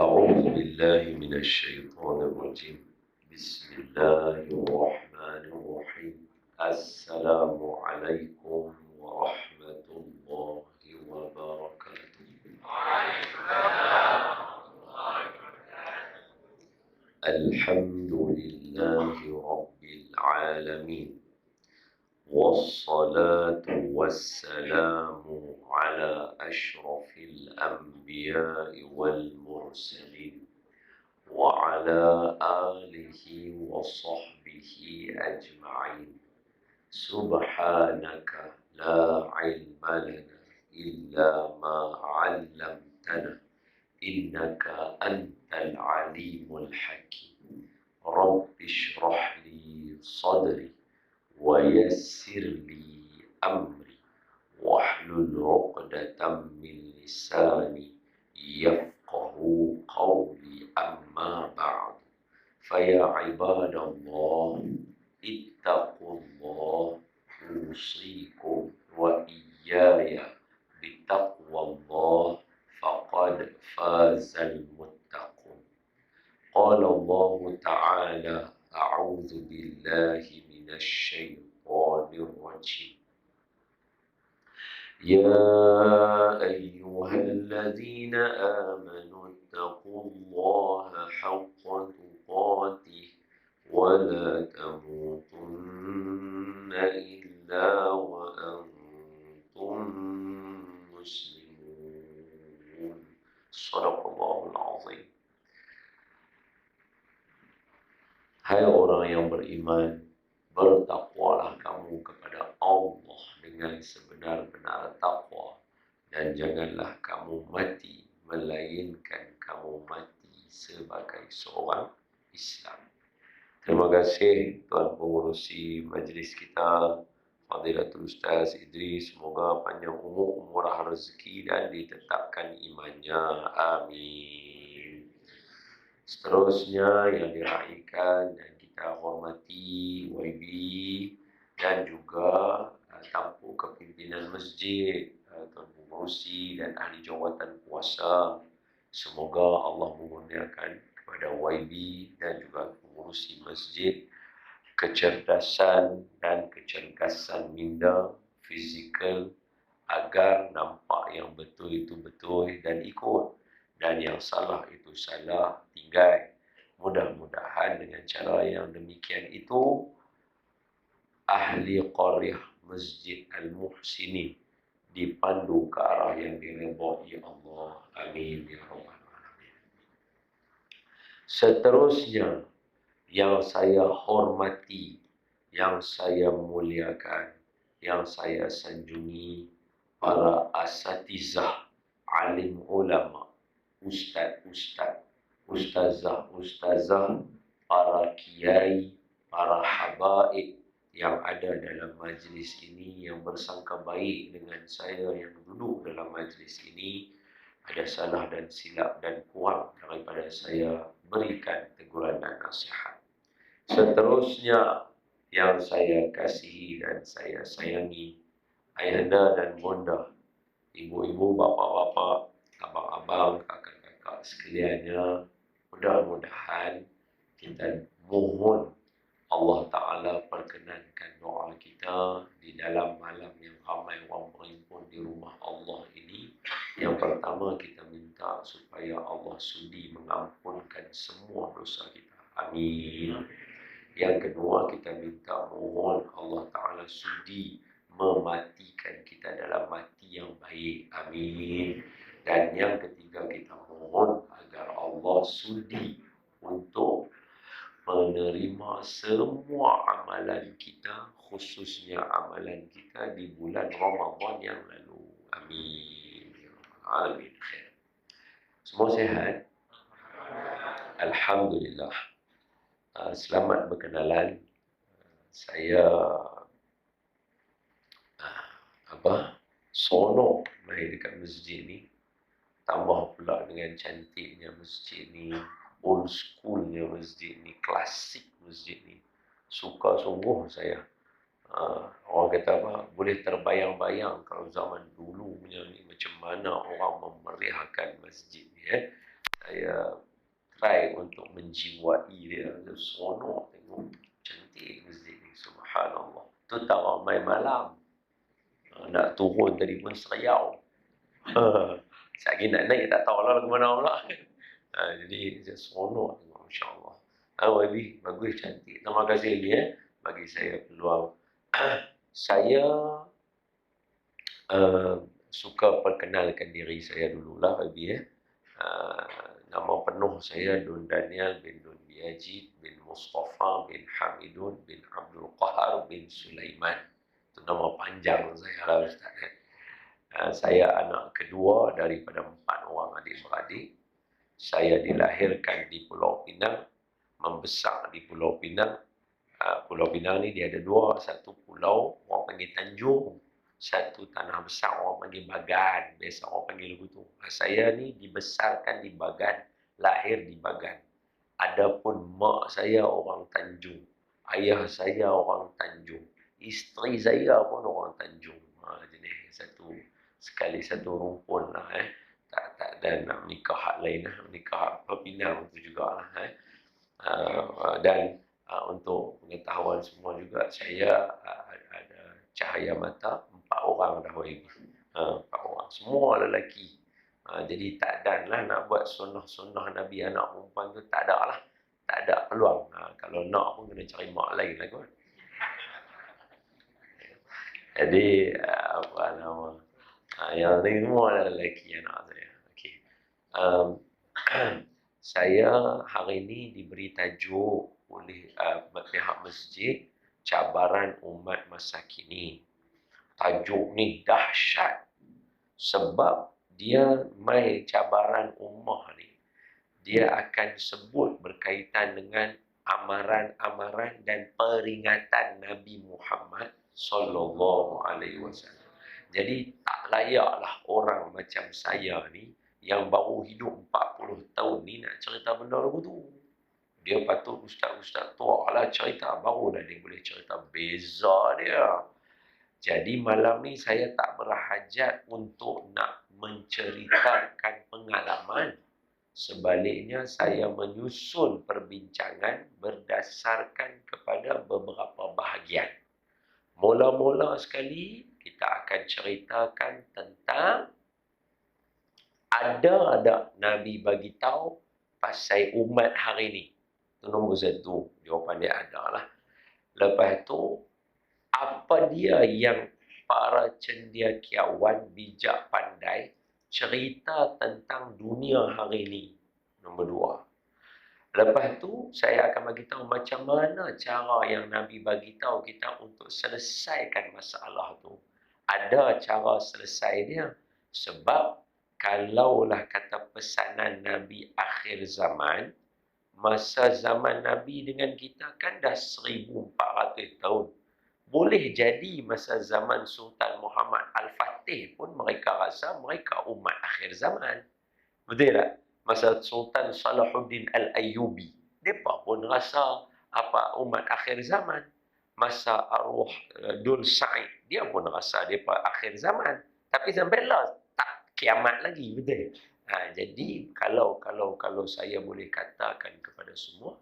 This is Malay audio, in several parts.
أعوذ بالله من الشيطان الرجيم. بسم الله الرحمن الرحيم. السلام عليكم ورحمة الله وبركاته. الحمد لله رب العالمين، والصلاة والسلام على أشرف الأنبياء والمرسلين وعلى آله وصحبه أجمعين. سبحانك لا علم لنا إلا ما علمتنا إنك أنت العليم الحكيم. رب اشرح لي صدري ويسر لي أمري واحلل عقدة من لساني يفقه قولي. أما بعد، فيا عباد الله اتقوا الله، أوصيكم وإياي بتقوى الله، فقد فاز المتقون. قال الله تعالى: أعوذ بالله من الشيطان الرجيم. يا أيها الذين آمنوا اتقوا الله حق تقاته ولا تموتن إلا وأنتم مسلمون. صدق الله العظيم. Hai orang yang beriman, bertakwalah kamu kepada Allah dengan sebenar-benar takwa, dan janganlah kamu mati melainkan kamu mati sebagai seorang Islam. Terima kasih Tuan Pengurusi majlis kita, Fadilatul Ustaz Idris. Semoga panjang umur, murah rezeki dan ditetapkan imannya. Amin. Seterusnya yang diraikan dan kita hormati YB dan juga tamu kepimpinan masjid, Tuan Pengurusi dan ahli jawatan kuasa. Semoga Allah mengurniakan kepada YB dan juga pengurusi masjid kecerdasan dan kecergasan minda, fizikal, agar nampak yang betul itu betul dan ikut, dan yang salah itu salah, tinggal. Mudah-mudahan dengan cara yang demikian itu, ahli qaryah Masjid Al-Muhsinin dipandu ke arah yang diridhai Allah. Amin ya rabbal alamin. Seterusnya, yang saya hormati, yang saya muliakan, yang saya sanjungi, para asatizah, alim ulama, ustaz-ustaz, ustazah-ustazah, para kiai, para habaib yang ada dalam majlis ini, yang bersangka baik dengan saya yang duduk dalam majlis ini. Ada salah dan silap dan kurang daripada saya, berikan teguran dan nasihat. Seterusnya, yang saya kasihi dan saya sayangi, ayahanda dan bunda, ibu-ibu, bapa-bapa, abang-abang, kakak-kakak sekaliannya, mudah-mudahan kita mohon Allah Ta'ala perkenankan doa kita di dalam malam yang ramai orang berhimpun di rumah Allah ini. Yang pertama, kita minta supaya Allah sudi mengampunkan semua dosa kita. Amin. Yang kedua, kita minta mohon Allah Ta'ala sudi mematikan kita dalam mati yang baik. Amin. Dan yang ketiga, kita mohon agar Allah sudi untuk menerima semua amalan kita, khususnya amalan kita di bulan Ramadan yang lalu. Amin. Amin. Semua sehat? Alhamdulillah. Selamat berkenalan. Saya sonok main dekat masjid ni. Tambah pula dengan cantiknya masjid ni, old schoolnya masjid ni, klasik masjid ni. Suka sungguh saya. Orang kata apa, boleh terbayang-bayang kalau zaman dulu punya ni macam mana orang memeriahkan masjid ni. Saya try untuk menjiwai dia. Dia seronok tengok. Cantik masjid ni. Subhanallah. Tu tak ramai malam. Nak turun tadi pun seriau. Sekali nak naik tak tahu lah ke mana pula. Jadi dia seronok tengok. Masya Allah. Wabi, bagus, cantik. Terima kasih lagi bagi saya peluang. Saya suka perkenalkan diri saya dululah Wabi. Nama penuh saya Dun Daniel bin Dun Biajid bin Mustafa bin Hamidun bin Abdul Qahar bin Sulaiman. Itu nama panjang saya lah Ustaz. Saya anak kedua daripada 4 orang adik-beradik. Saya dilahirkan di Pulau Pinang, membesar di Pulau Pinang. Pulau Pinang ni dia ada 2, satu pulau orang panggil Tanjung, satu tanah besar orang panggil Bagan. Biasa orang panggil begitu. Saya ni dibesarkan di Bagan, lahir di Bagan. Adapun mak saya orang Tanjung, ayah saya orang Tanjung, isteri saya pun orang Tanjung. Jenis satu rumpun lah. Tak ada nak nikah hak lain lah. Nikah Pinang tu jugalah. Dan untuk pengetahuan semua juga, saya ada cahaya mata 4 orang dah wife. 4 orang. Semua lelaki. Jadi tak ada lah nak buat sunnah-sunnah Nabi anak perempuan tu. Tak ada lah. Tak ada peluang. Kalau nak pun kena cari mak lain lah kot. Jadi apa nama, yang ni semua adalah lelaki anak saya. Okay. Saya hari ini diberi tajuk oleh pihak masjid, cabaran umat masa kini. Tajuk ni dahsyat sebab dia mai cabaran ummah ni. Dia akan sebut berkaitan dengan amaran-amaran dan peringatan Nabi Muhammad sallallahu alaihi wasallam. Jadi tak layaklah orang macam saya ni yang baru hidup 40 tahun ni nak cerita benda lagu tu. Dia patut ustaz-ustaz tua lah cerita, baru dah dia boleh cerita. Beza dia. Jadi malam ni saya tak berhajat untuk nak menceritakan pengalaman. Sebaliknya saya menyusun perbincangan berdasarkan kepada beberapa bahagian. Mula-mula sekali kita akan ceritakan tentang ada Nabi bagi tahu pasal umat hari ni. Itu nombor 1. Jawapan dia ada lah. Lepas tu, apa dia yang para cendekiawan bijak pandai cerita tentang dunia hari ni? Nombor 2. Lepas tu, saya akan bagi tahu macam mana cara yang Nabi bagi tahu kita untuk selesaikan masalah tu. Ada cara selesai dia. Sebab kalaulah kata pesanan Nabi akhir zaman, masa zaman Nabi dengan kita kan dah 1400 tahun. Boleh jadi masa zaman Sultan Muhammad Al-Fatih pun mereka rasa mereka umat akhir zaman. Betul tak? Masa Sultan Salahuddin Al-Ayyubi, mereka pun rasa umat akhir zaman. Masa arwah Dul Sa'id, dia pun rasa mereka akhir zaman. Tapi sampai lah tak kiamat lagi, betul? Jadi kalau saya boleh katakan kepada semua,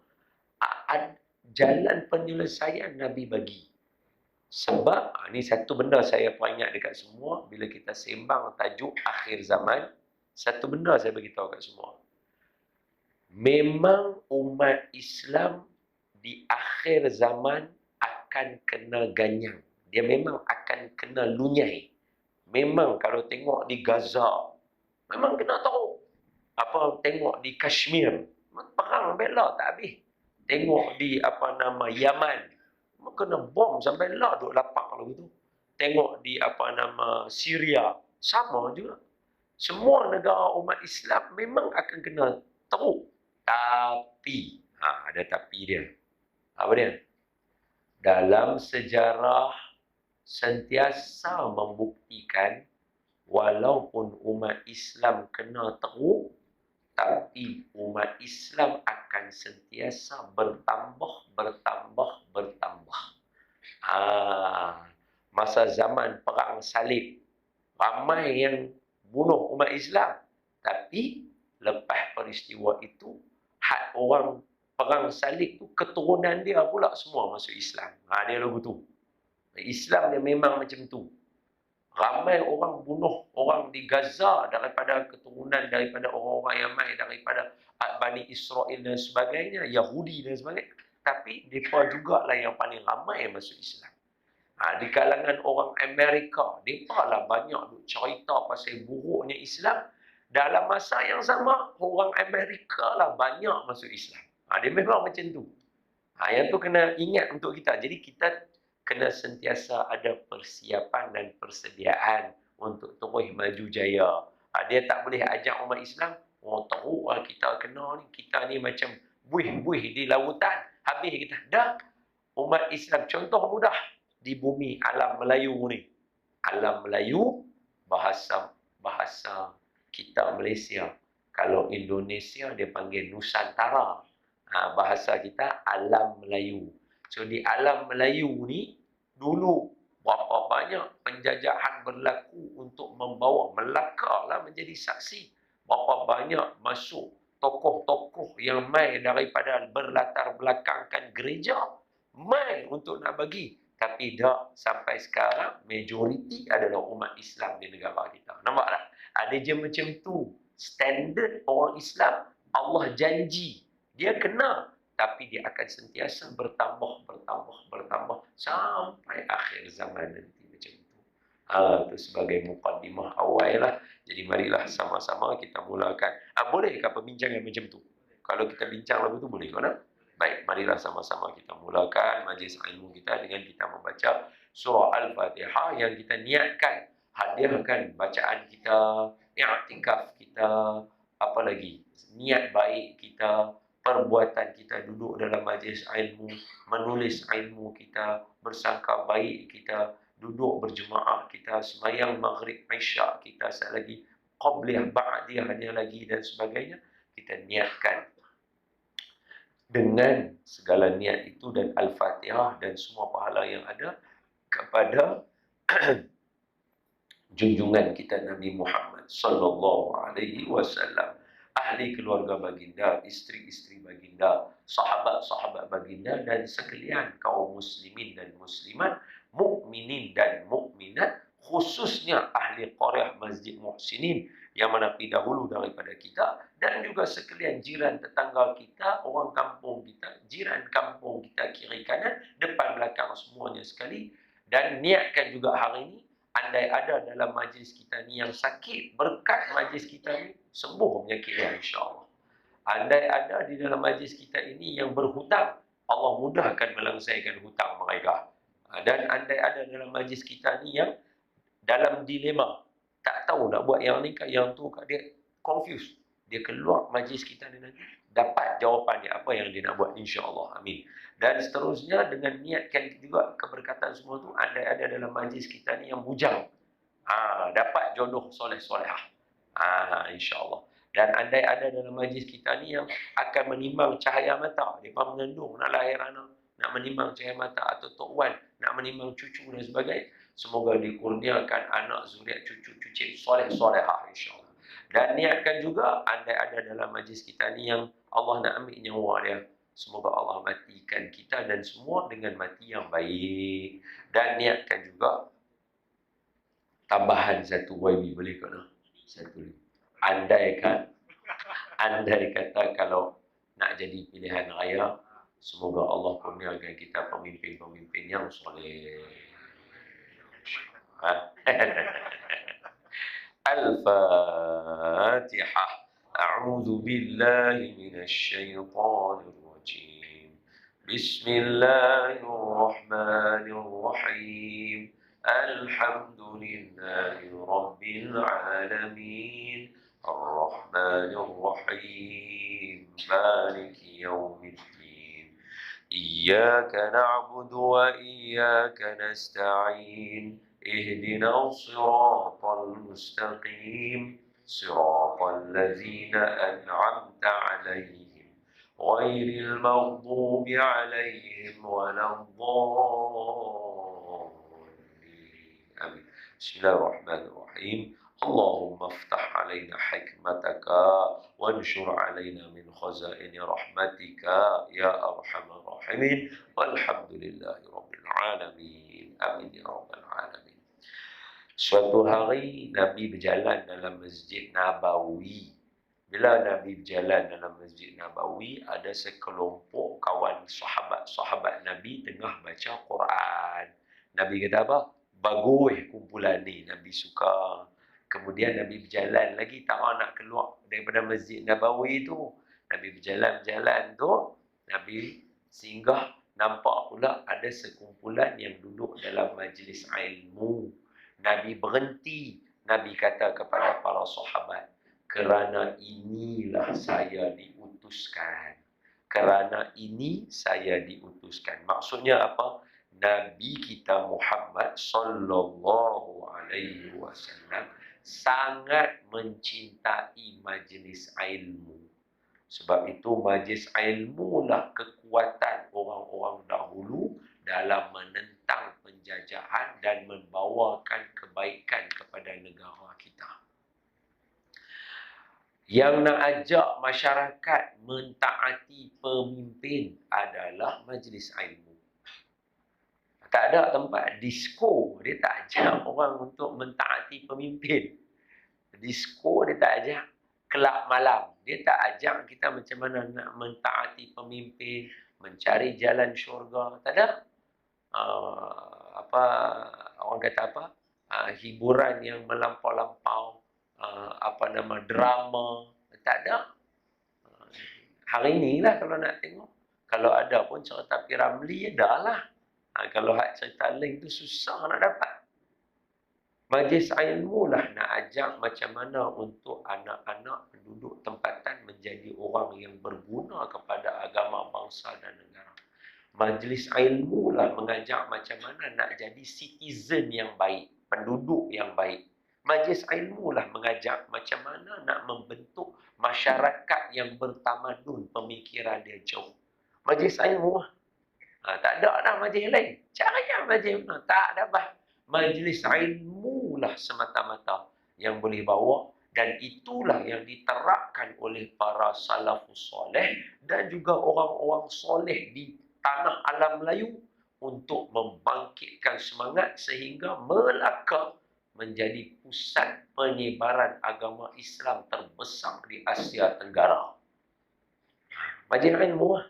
jalan penyelesaian Nabi bagi. Sebab ni satu benda saya peringat dekat semua bila kita sembang tajuk akhir zaman, satu benda saya bagi tahu kat semua. Memang umat Islam di akhir zaman akan kena ganyang. Dia memang akan kena lunyai. Memang kalau tengok di Gaza, memang kena tahu. Tengok di Kashmir, perang bela tak habis. Tengok di Yaman, kena bom sampai lah duk lapak kalau gitu. Tengok di Syria, sama juga. Semua negara umat Islam memang akan kena teruk. Tapi, ada tapi dia. Apa dia? Dalam sejarah sentiasa membuktikan walaupun umat Islam kena teruk, tapi umat Islam akan sentiasa bertambah. Masa zaman perang salib, ramai yang bunuh umat Islam. Tapi lepas peristiwa itu, orang perang salib tu, keturunan dia pula semua masuk Islam. Dia lagu tu. Islam dia memang macam tu. Ramai orang bunuh orang di Gaza daripada keturunan daripada orang-orang yang mai daripada Bani Israel dan sebagainya, Yahudi dan sebagainya. Tapi mereka jugalah yang paling ramai yang masuk Islam. Di kalangan orang Amerika, mereka lah banyak duk cerita pasal buruknya Islam. Dalam masa yang sama, orang Amerika lah banyak masuk Islam. Dia memang macam tu. Yang tu kena ingat untuk kita. Jadi kita kena sentiasa ada persiapan dan persediaan untuk terus maju jaya. Dia tak boleh ajak umat Islam, teruk lah kita kena ni. Kita ni macam buih-buih di lautan. Habis kita, dah. Umat Islam, contoh mudah. Di bumi alam Melayu ni. Alam Melayu, bahasa kita Malaysia. Kalau Indonesia, dia panggil Nusantara. Bahasa kita alam Melayu. So di alam Melayu ni, dulu berapa banyak penjajahan berlaku untuk membawa Melaka lah menjadi saksi. Berapa banyak masuk tokoh-tokoh yang mai daripada berlatar belakangkan gereja, mai untuk nak bagi. Tapi dah sampai sekarang, majoriti adalah umat Islam di negara kita. Nampak tak? Ada je macam tu. Standard orang Islam, Allah janji. Dia kena. Tapi dia akan sentiasa bertambah sampai akhir zaman nanti macam tu. Itu sebagai mukaddimah awal lah. Jadi marilah sama-sama kita mulakan. Bolehkah perbincangan macam tu? Kalau kita bincang lagu tu boleh ke tak? Baik, marilah sama-sama kita mulakan majlis ilmu kita dengan kita membaca surah Al-Fatihah yang kita niatkan. Hadiahkan bacaan kita, i'tikaf kita, apa lagi? Niat baik kita, perbuatan kita duduk dalam majlis ilmu, menulis ilmu kita, bersangka baik kita, duduk berjemaah kita, sembahyang maghrib, isyak kita, sekali lagi qabliyah, ba'diyah dia lagi dan sebagainya. Kita niatkan dengan segala niat itu dan Al-Fatihah dan semua pahala yang ada kepada junjungan kita Nabi Muhammad sallallahu alaihi wasallam, ahli keluarga baginda, isteri-isteri baginda, sahabat-sahabat baginda dan sekalian kaum muslimin dan muslimat, mukminin dan mukminat, khususnya ahli qaryah Masjid Muhsinin yang mana dahulu daripada kita, dan juga sekalian jiran tetangga kita, orang kampung kita, jiran kampung kita kiri kanan, depan belakang semuanya sekali. Dan niatkan juga hari ini, andai ada dalam majlis kita ni yang sakit, berkat majlis kita ni sembuh penyakit dia insya-Allah. Andai ada di dalam majlis kita ini yang berhutang, Allah mudahkan melangsakan hutang mereka. Dan andai ada dalam majlis kita ni yang dalam dilema, tak tahu nak buat yang ni ke yang tu ke, dia confused, dia keluar majlis kita ni nanti dapat jawapan dia apa yang dia nak buat insya-Allah. Amin. Dan seterusnya dengan niatkan juga keberkatan semua tu, andai ada dalam majlis kita ni yang bujang, dapat jodoh soleh-solehah, insya-Allah. Dan andai ada dalam majlis kita ni yang akan menimbang cahaya mata, mereka mengandung nak lahir anak, nak menimbang cahaya mata, atau Tok Wan nak menimbang cucu dan sebagainya, semoga dikurniakan anak zuriat cucu-cucu soleh-solehah insya-Allah. Dan niatkan juga andai ada dalam majlis kita ni yang Allah nak ambil nyawa dia, semoga Allah matikan kita dan semua dengan mati yang baik. Dan niatkan juga tambahan satu YB, boleh ke tak? Satu lagi. Andai kata kalau nak jadi pilihan raya, semoga Allah kurniakan kita pemimpin-pemimpin yang soleh. Al-Fatihah. A'udzu billahi minasy syaithanir rajim. Bismillahirrahmanirrahim. Alhamdulillahi rabbil alamin. Ar-Rahmanir Rahim. Maliki yaumiddin. Iyyaka na'budu wa iyyaka nasta'in. اهدنا الصراط المستقيم صراط الذين أنعمت عليهم غير المغضوب عليهم ولا الضالين. آمين. بسم الله الرحمن الرحيم. Allahumma aftah alaina hikmataka wanshur alaina min khazaini rahmatika ya arhamar rahimin walhamdulillahi rabbil alamin. Amin ya rabbal alamin. Suatu hari Nabi berjalan dalam Masjid Nabawi. Bila Nabi berjalan dalam Masjid Nabawi, ada sekelompok kawan sahabat-sahabat Nabi tengah baca Quran. Nabi kata apa? Bagus kumpulan ni, Nabi suka. Kemudian Nabi berjalan lagi, tak nak keluar daripada Masjid Nabawi tu. Nabi berjalan-jalan tu, Nabi singgah, nampak pula ada sekumpulan yang duduk dalam majlis ilmu. Nabi berhenti. Nabi kata kepada para sahabat, kerana inilah saya diutuskan. Kerana ini saya diutuskan. Maksudnya apa? Nabi kita Muhammad sallallahu alaihi wasallam sangat mencintai majlis ilmu. Sebab itu majlis ilmu lah kekuatan orang-orang dahulu dalam menentang penjajahan dan membawakan kebaikan kepada negara kita. Yang nak ajak masyarakat mentaati pemimpin adalah majlis ilmu. Tak ada tempat disko, dia tak ajak orang untuk mentaati pemimpin. Disko dia tak ajak, kelab malam dia tak ajak kita macam mana nak mentaati pemimpin, mencari jalan syurga. Tak ada. Orang kata apa? Hiburan yang melampau-lampau, drama. Tak ada. Hari ni lah kalau nak tengok. Kalau ada pun cerita Piramli ada lah. Kalau hak cerita lain tu susah nak dapat. Majlis ilmu lah nak ajak macam mana untuk anak-anak penduduk tempatan menjadi orang yang berguna kepada agama, bangsa dan negara. Majlis ilmu lah mengajak macam mana nak jadi citizen yang baik, penduduk yang baik. Majlis ilmu lah mengajak macam mana nak membentuk masyarakat yang bertamadun, pemikiran dia jauh. Majlis ilmu lah. Tak ada dah majlis lain. Cari yang majlis mana? Tak dapat. Majlis ilmu lah semata-mata yang boleh bawa, dan itulah yang diterapkan oleh para salafus soleh dan juga orang-orang soleh di tanah alam Melayu untuk membangkitkan semangat sehingga Melaka menjadi pusat penyebaran agama Islam terbesar di Asia Tenggara. Majlis ilmu lah.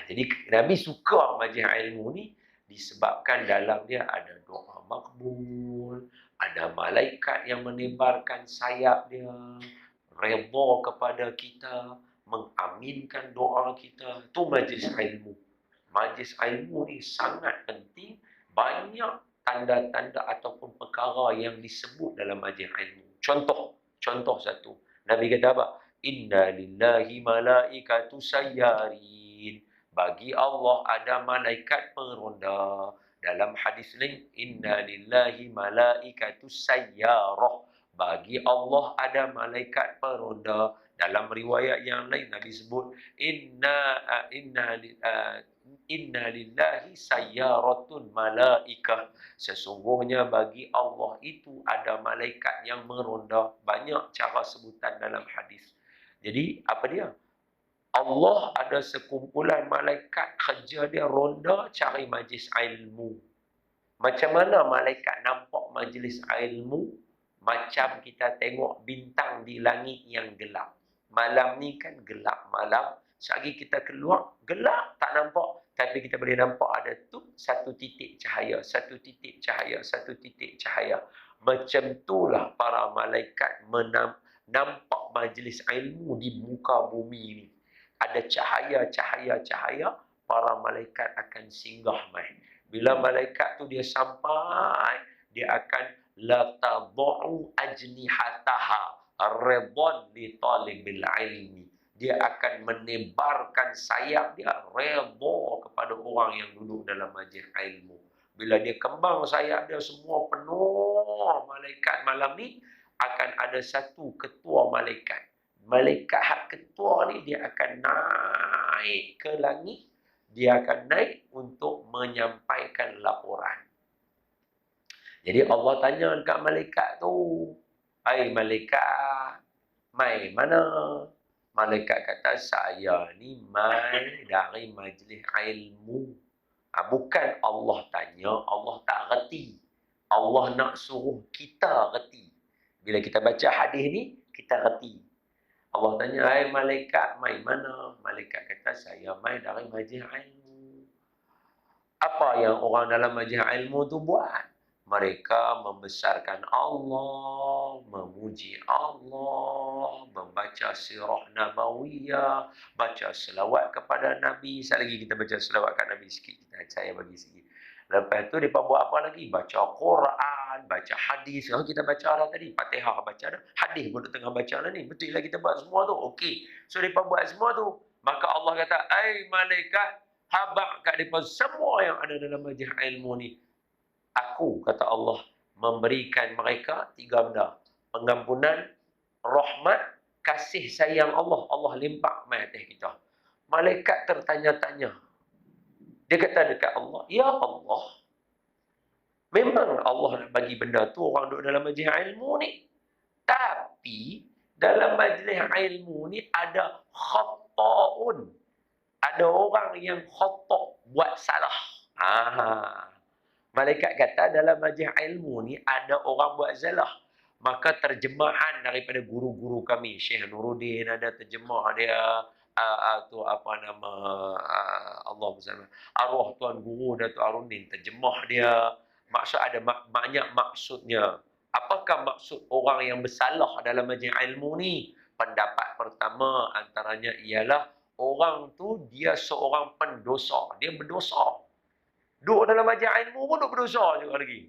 Jadi Nabi suka majlis ilmu ni disebabkan dalam dia ada doa makbul, ada malaikat yang menebarkan sayap dia, redha kepada kita, mengaminkan doa kita. Itu majlis ilmu. Majlis ilmu ni sangat penting. Banyak tanda-tanda ataupun perkara yang disebut dalam majlis ilmu. Contoh satu. Nabi kata apa? Inna lillahi malaikatu sayyarin. Bagi Allah ada malaikat peronda. Dalam hadis lain, inna lillahi malaikatu sayyarah. Bagi Allah ada malaikat peronda. Dalam riwayat yang lain Nabi sebut inna lillahi sayyaratun malaikah. Sesungguhnya bagi Allah itu ada malaikat yang meronda. Banyak cara sebutan dalam hadis. Jadi apa dia? Allah ada sekumpulan malaikat kerja dia ronda cari majlis ilmu. Macam mana malaikat nampak majlis ilmu? Macam kita tengok bintang di langit yang gelap. Malam ni kan gelap malam. Sehari kita keluar, gelap tak nampak. Tapi kita boleh nampak ada tu satu titik cahaya, satu titik cahaya, satu titik cahaya. Macam itulah para malaikat nampak majlis ilmu di muka bumi ni. Ada cahaya, para malaikat akan singgah mai. Bila malaikat tu dia sampai, dia akan latadhu ajnihataha redon li talibil ilmi. Dia akan menebarkan sayap dia redha kepada orang yang duduk dalam majlis ilmu. Bila dia kembang sayap dia semua penuh malaikat malam ni, akan ada satu ketua malaikat. Malaikat hak ketua ni dia akan naik ke langit. Dia akan naik untuk menyampaikan laporan. Jadi Allah tanya dekat malaikat tu, Hai malaikat, mai mana? Malaikat kata, saya ni mai dari majlis ilmu. Bukan Allah tanya, Allah tak reti. Allah nak suruh kita reti. Bila kita baca hadis ni, kita reti. Allah tanya, hai malaikat, mai mana? Malaikat kata, saya mai dari majlis ilmu. Apa yang orang dalam majlis ilmu tu buat? Mereka membesarkan Allah, memuji Allah, membaca sirah nabawiyah, baca selawat kepada Nabi. Sekali lagi kita baca selawat kat Nabi sikit. Saya bagi sikit. Lepas tu mereka buat apa lagi? Baca Quran, baca hadis. Kalau kita baca dah tadi, Fatihah baca dah. Hadis pun tengah baca dah ni. Betul lah kita buat semua tu. Okey. So mereka buat semua tu. Maka Allah kata, ai malaikat, habaq kat mereka semua yang ada dalam majlis ilmu ni. Aku, kata Allah, memberikan mereka 3 benda. Pengampunan, rahmat, kasih sayang Allah. Allah limpah mai atas kita. Malaikat tertanya-tanya. Dia kata dekat Allah, ya Allah, memang Allah nak bagi benda tu orang duduk dalam majlis ilmu ni. Tapi, dalam majlis ilmu ni ada khata'un. Ada orang yang khata' buat salah. Malaikat kata dalam majlis ilmu ni ada orang buat salah. Maka terjemahan daripada guru-guru kami, Syekh Nuruddin ada terjemah dia, tu apa nama, Allah bersama, arwah Tuan Guru Datuk Arundin terjemah dia. Maksud ada banyak maksudnya. Apakah maksud orang yang bersalah dalam majlis ilmu ni? Pendapat pertama antaranya ialah orang tu dia seorang pendosa, dia berdosa. Duduk dalam majlis ilmu pun duduk berdosa juga lagi.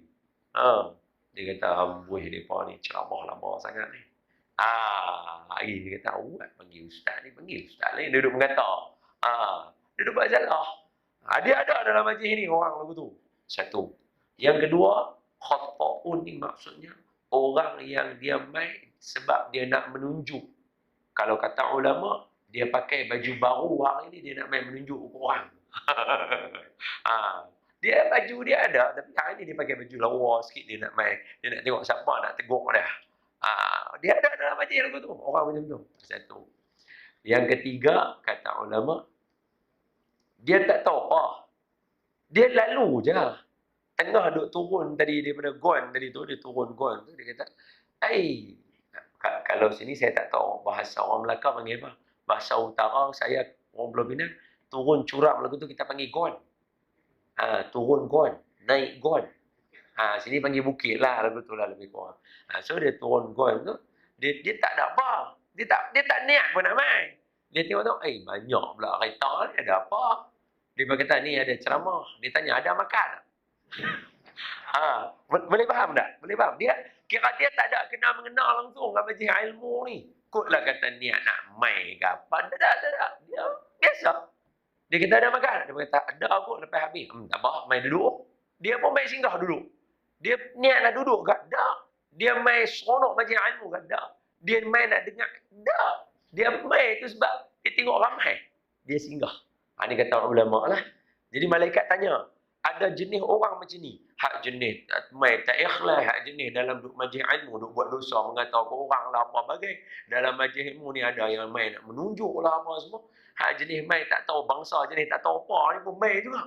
Dia kata, amboi mereka ni ceramah lama sangat ni. Dia kata, panggil ustaz ni, panggil ustaz ni. Dia duduk mengata. Dia duduk buat salah. Dia ada dalam majlis ni orang lagu tu. Satu. Yang kedua, khata'un ni maksudnya orang yang dia main sebab dia nak menunjuk. Kalau kata ulama, dia pakai baju baru hari ni, dia nak main menunjuk orang. Dia baju dia ada, tapi hari ni dia pakai baju lawa sikit, dia nak main. Dia nak tengok siapa nak tegur dia. Dia ada dalam majlis lagu tu. Orang macam tu. Satu. Yang ketiga, kata ulama, dia tak tahu apa. Dia lalu je. Tengah duk turun tadi daripada Gon tadi tu, dia turun Gon tu, dia kata, kalau sini saya tak tahu bahasa orang Melaka panggil apa. Bahasa utara saya, orang Pulau Pinang, turun curam lagu tu kita panggil Gon. Turun Gon, naik Gon. Sini panggil bukit lah lagu tu lah lebih kurang. So dia turun Gon tu, dia tak ada apa. Dia tak niat pun nak main. Dia tengok tu, banyak pula kereta ni, ada apa? Dia berkata, ni ada ceramah. Dia tanya, ada makan tak? Boleh faham tak? Boleh faham? Dia kira dia tak ada kenal mengenal langsung dengan majlis ilmu ni. Kotlah kata niat nak main ke apa. Tak. Dia biasa. Dia kata ada makan. Dia kata ada aku lepas habis. Tak apa, main duduk. Dia pun main singgah duduk. Dia niat nak duduk ke? Tak. Dia main seronok majlis ilmu ke? Tak. Dia main nak dengar? Tak. Dia main tu sebab dia tengok ramai. Dia singgah. Ini kata ulama lah. Jadi malaikat tanya, ada jenis orang macam ni. Hak jenis main tak ikhlas, hak jenis dalam duk majlis ilmu, duk buat dosa, mengatakan orang lah apa bagai. Dalam majlis ilmu ni ada yang main nak menunjuk lah apa semua. Hak jenis main tak tahu bangsa, jenis tak tahu apa ni pun main juga.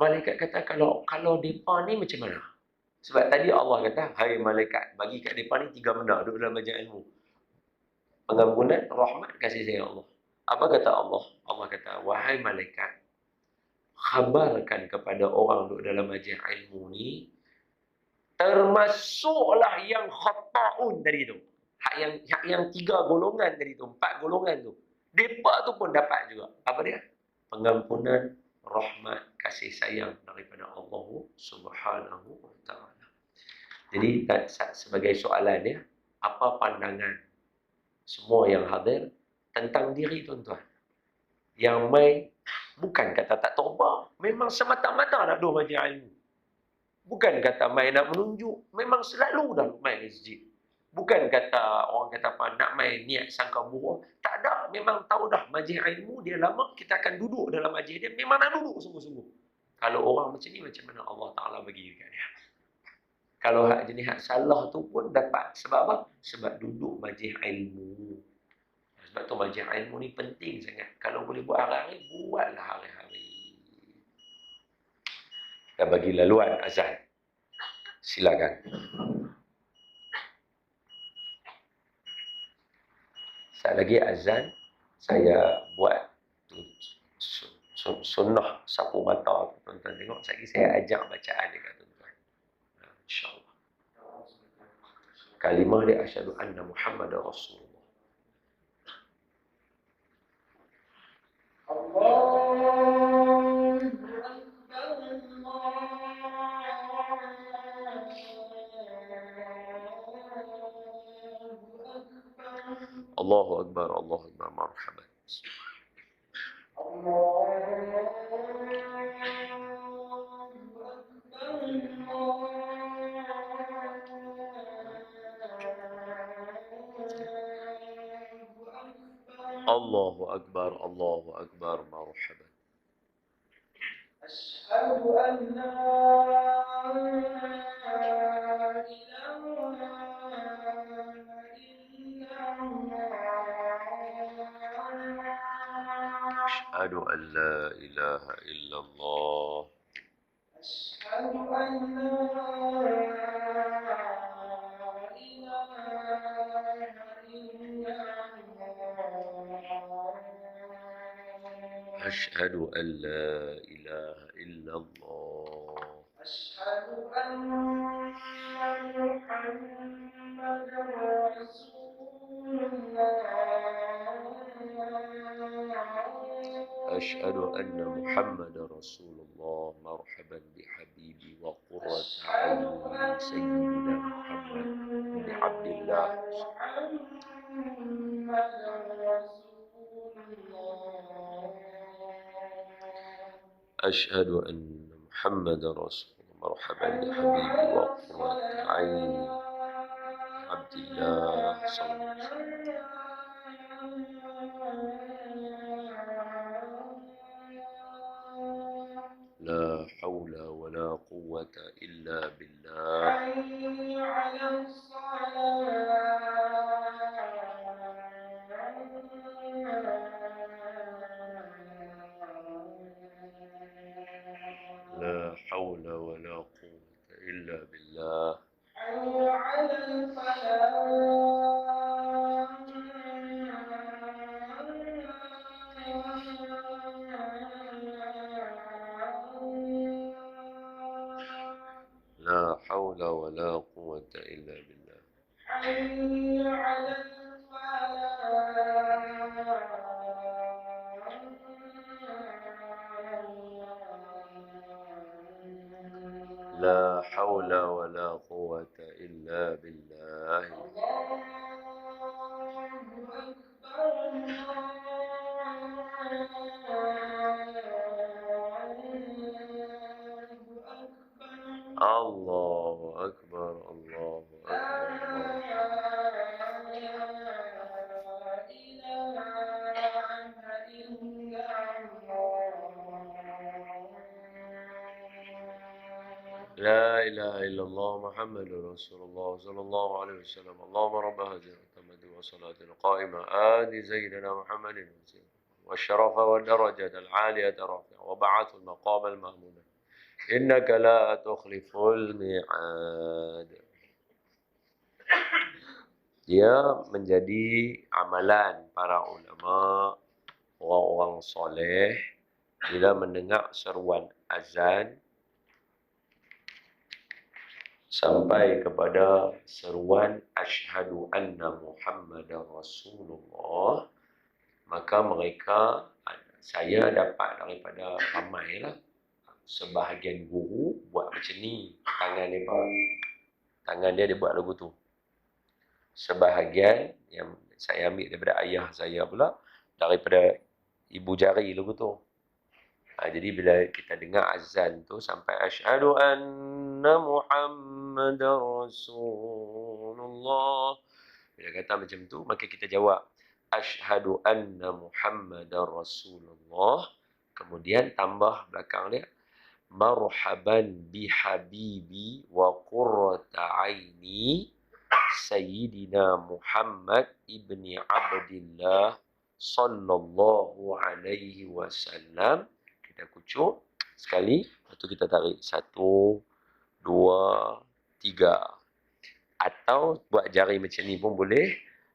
Malaikat kata, kalau mereka ni macam mana? Sebab tadi Allah kata, hai malaikat, bagi kat mereka ni 3 benda duduk dalam majlis ilmu. Pengampunan, rahmat, kasih sayang Allah. Apa kata Allah? Allah kata, wahai malaikat, khabarkan kepada orang duduk dalam majlis ilmu ni, termasuklah yang khata'un tadi tu. Hak yang 3 golongan tadi tu, 4 golongan tu. Mereka tu pun dapat juga. Apa dia? Pengampunan, rahmat, kasih sayang daripada Allah Subhanahu wa ta'ala. Jadi sebagai soalan dia, apa pandangan semua yang hadir tentang diri tuan-tuan? Yang main bukan kata tak taubat, memang semata-mata nak duduk majlis ilmu. Bukan kata main nak menunjuk, memang selalu dah main masjid. Bukan kata orang kata apa nak main niat sangka buruk. Tak ada, memang tahu dah majlis ilmu dia lama, kita akan duduk dalam majlis dia, memang nak duduk sungguh-sungguh. Kalau orang macam ni, macam mana Allah Ta'ala bagi dekat dia? Kalau hak jenis hak salah tu pun dapat. Sebab apa? Sebab duduk majlis ilmu. Sebab tu majlis ilmu ni penting sangat. Kalau boleh buat hari-hari, buatlah hari-hari. Dan bagi laluan azan. Silakan. Sekali lagi azan, saya buat sunnah sapu mata. Tuan-tuan tengok, saya ajak bacaan dekat tuan-tuan. InsyaAllah. Kalimah dia asyhadu anna Muhammadar Rasulullah. Allahu Akbar, Allahu Akbar, marhaban. Allahu Akbar, Allahu Akbar, marhaban. أشهد أن لا إله إلا الله أشهد أن لا إله إلا الله أشهد أن لا إله إلا الله أشهد أن لا إله إلا الله أشهد أن محمدا رسول الله أشهد أن محمدا رسول الله مرحبا بحبيبي وقرة عيني سيدنا محمد بن عبد الله أشهد أن محمد رسول الله مرحبا بحبيبي وقرة عيني عبد الله صلى الله عليه وسلم لا حول ولا قوة إلا بالله حي على لا حول ولا قوة إلا بالله حي على لا حول ولا قوة إلا بالله حي على لا حول ولا قوة إلا بالله الله أكبر الله أكبر لا إله إلا الله محمد رسول الله صلى الله عليه وسلم اللهم رب هذه التمد وصلاة القائمة آل سيدنا محمد والشرف والدرجة العالية رافع وبعث المقام المحمود إنك لا تخلف الميعاد. Dia menjadi amalan para ulama, orang-orang soleh bila mendengar seruan azan sampai kepada seruan asyhadu anna Muhammadar Rasulullah, maka mereka, saya dapat daripada ramailah, sebahagian guru buat macam ni, tangan dia buat lagu tu. Sebahagian yang saya ambil daripada ayah saya pula, daripada ibu jari lagu tu. Jadi bila kita dengar azan tu sampai asyhadu anna Muhammadar Rasulullah, bila kata macam tu, maka kita jawab asyhadu anna Muhammadar Rasulullah, kemudian tambah belakang dia marhaban bihabibi wa qurrata aini Sayyidina Muhammad ibni Abdillah sallallahu alaihi wasallam. Kita kucuk sekali, lepas tu kita tarik 1, 2, 3. Atau buat jari macam ni pun boleh.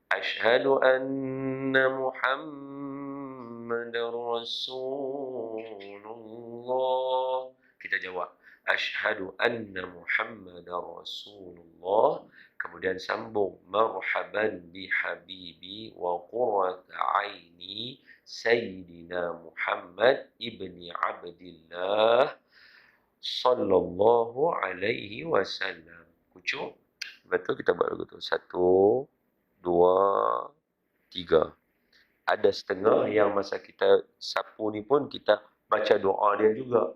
Asyhadu anna Muhammadar Rasulullah. Kita jawab. Asyhadu anna Muhammadar Rasulullah. Kemudian sambung. Marhaban bihabibi wa qurrata aini Sayyidina Muhammad ibni Abdillah sallallahu alaihi wasallam. Kucuk. Betul kita buat lagu tu. 1, 2, 3. Ada setengah yang masa kita sapu ni pun kita baca doa dia juga.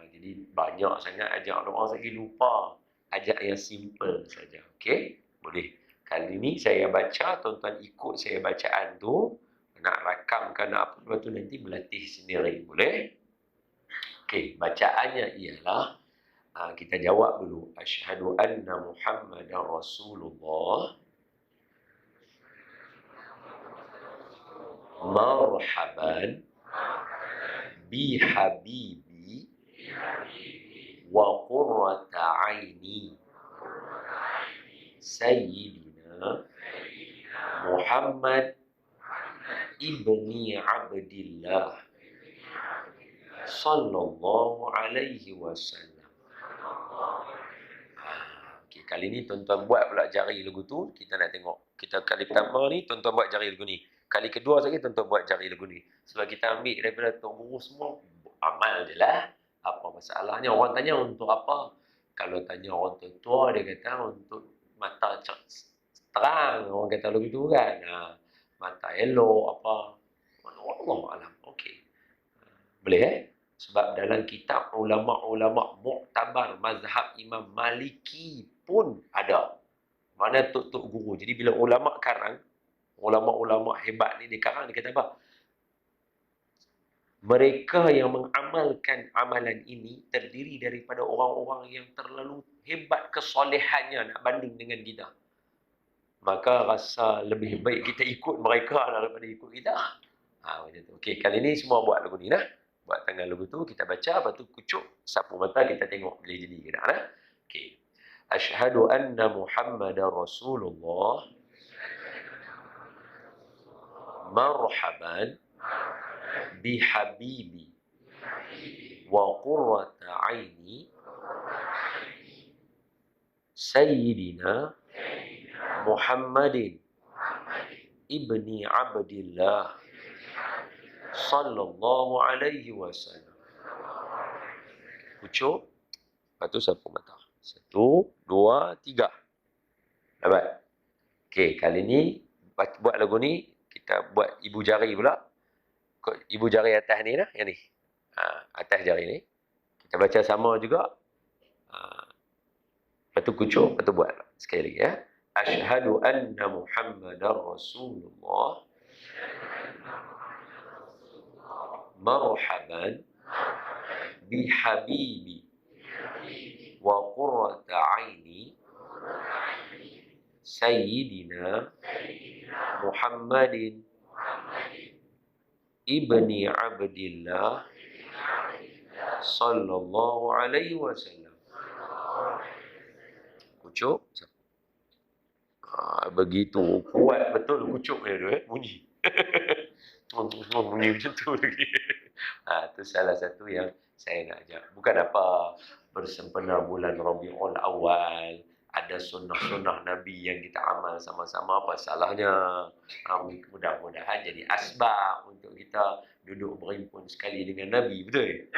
Jadi banyak sangat ajak doa lagi lupa. Ajak yang simple saja. Okey? Boleh. Kali ni saya baca, tuan-tuan ikut saya bacaan tu. Nak rakamkan apa, lepas tu nanti berlatih sendiri. Boleh? Okey, bacaannya ialah kita jawab dulu. Asyhadu anna Muhammadar Rasulullah. Marhaban bihabibi wa qurrata aini Sayyidina Muhammad ibni Abdillah sallallahu alaihi wasallam. Okay, kali ni tuan-tuan buat pula jari lagu tu. Kita nak tengok. Kita kali pertama ni tuan-tuan buat jari lagu ni. Kali kedua lagi tuan-tuan buat jari lagu ni. Sebab kita ambil daripada Tok Guru semua, amal je lah. Apa masalahnya? Orang tanya untuk apa? Kalau tanya orang tua, dia kata untuk mata terang. Orang kata lagu tu kan. Mata elok apa. Allah alam. Okey. Boleh Sebab dalam kitab ulama-ulama muktabar mazhab Imam Maliki pun ada. Mana tok-tok guru. Jadi bila ulama karang, ulama-ulama hebat ni dia karang, dia kata apa? Mereka yang mengamalkan amalan ini terdiri daripada orang-orang yang terlalu hebat kesolehannya nak banding dengan kita. Maka rasa lebih baik kita ikut mereka daripada ikut kita. Macam tu. Okey, kali ni semua buat lagu ni lah. Buat tangan lagu tu, kita baca, lepas tu kucuk, sapu mata, kita tengok boleh jadi ke tak. Okey. Asyhadu anna Muhammadar Rasulullah. Marhaban bihabibi wa qurrata aini Sayyidina Muhammadin ibni Abdillah sallallahu alaihi wasallam. Kucuk. Lepas tu sapu mata. 1, 2, 3. Dapat? Okey, kali ni buat lagu ni, kita buat ibu jari pula. Ibu jari atas ni lah, yang ni. Atas jari ni. Kita baca sama juga. Lepas tu kucuk, lepas tu buat. Sekali lagi ya. Asyhadu anna Muhammadar Rasulullah. Marhaban bihabibi wa qurrata aini Sayyidina Muhammadin ibni Abdillah sallallahu alaihi wasallam. Kucuk. Begitu kuat betul kucuk dia tu bunyi. Bunyi macam tu lagi. Itu salah satu yang saya nak ajak. Bukan apa bersempena bulan Rabiul Awal, ada sunnah-sunnah Nabi yang kita amal sama-sama, apa salahnya? Mudah-mudahan jadi asbab untuk kita duduk berhimpun sekali dengan Nabi, betul?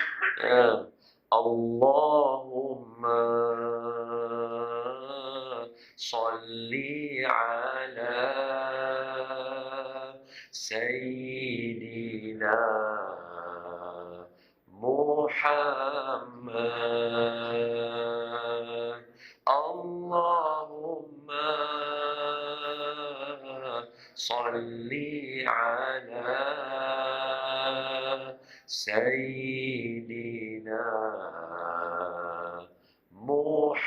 Allahumma salli ala Sayyidina Muhammad. Allahumma salli ala Sayyidina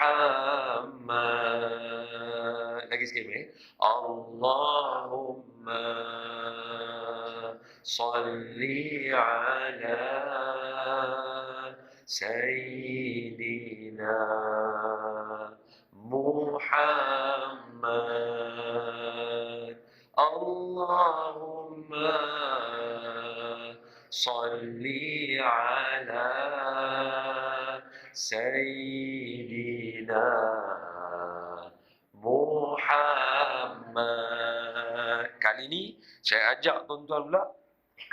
Muhammad. Lagi sikit boleh? Allahumma salli ala Sayyidina Muhammad. Allahumma salli ala Sayyidina Muhammad. Kali ni saya ajak tuan-tuan pula,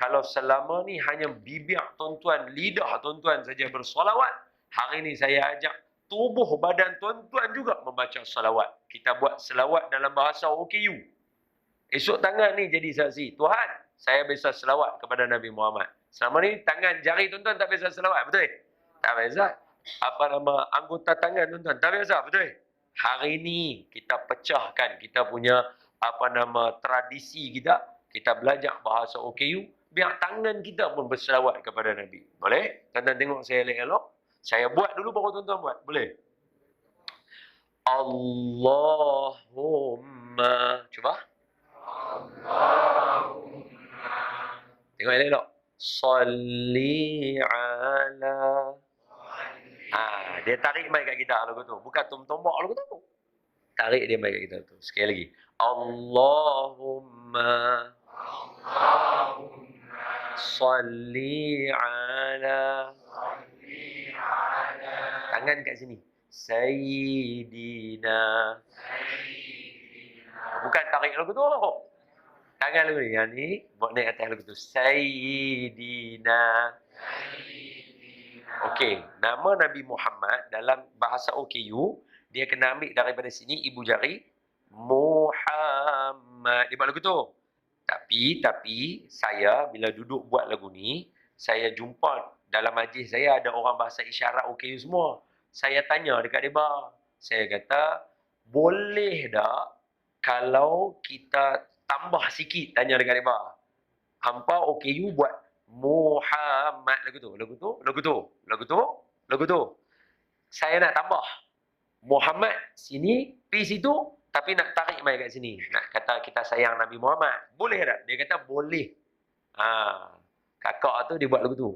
kalau selama ni hanya bibir tuan-tuan, lidah tuan-tuan saja bersolawat, hari ni saya ajak tubuh badan tuan-tuan juga membaca salawat. Kita buat salawat dalam bahasa OKU. Esok tangan ni jadi saksi. Tuhan, saya biasa selawat kepada Nabi Muhammad. Selama ni tangan jari tuan-tuan tak biasa selawat, betul? Tak biasa. Apa nama anggota tangan tuan-tuan? Tak biasa, betul? Hari ni kita pecahkan kita punya apa nama tradisi kita. Kita belajar bahasa OKU. Biar tangan kita pun berselawat kepada Nabi. Boleh? Tuan-tuan tengok saya elok-elok. Saya buat dulu baru tuan-tuan buat. Boleh? Allahumma. Cuba. Allahumma. Tengok elok-elok. Salli ala. Dia tarik mic kat kita lagu tu. Bukan tombak lagu tu. Tarik dia mic kat kita tu. Sekali lagi. Allahumma. Salli ala. Tangan kat sini. Sayyidina. Bukan tarik lagu tu. Tangan lagu ni. Yang ni. Buat naik atas lagu tu. Sayyidina. Okey. Nama Nabi Muhammad dalam bahasa OKU, dia kena ambil daripada sini ibu jari. Muhammad. Dia buat lagu tu. Tapi saya bila duduk buat lagu ni, saya jumpa dalam majlis saya ada orang bahasa isyarat OKU semua. Saya tanya dekat dia, saya kata, boleh tak kalau kita tambah sikit, tanya dekat dia, hampa OKU buat Muhammad lagu tu. Saya nak tambah Muhammad sini, pi situ, tapi nak tarik mai kat sini. Nak kata kita sayang Nabi Muhammad. Boleh tak? Dia kata boleh. Kakak tu dia buat lagu tu.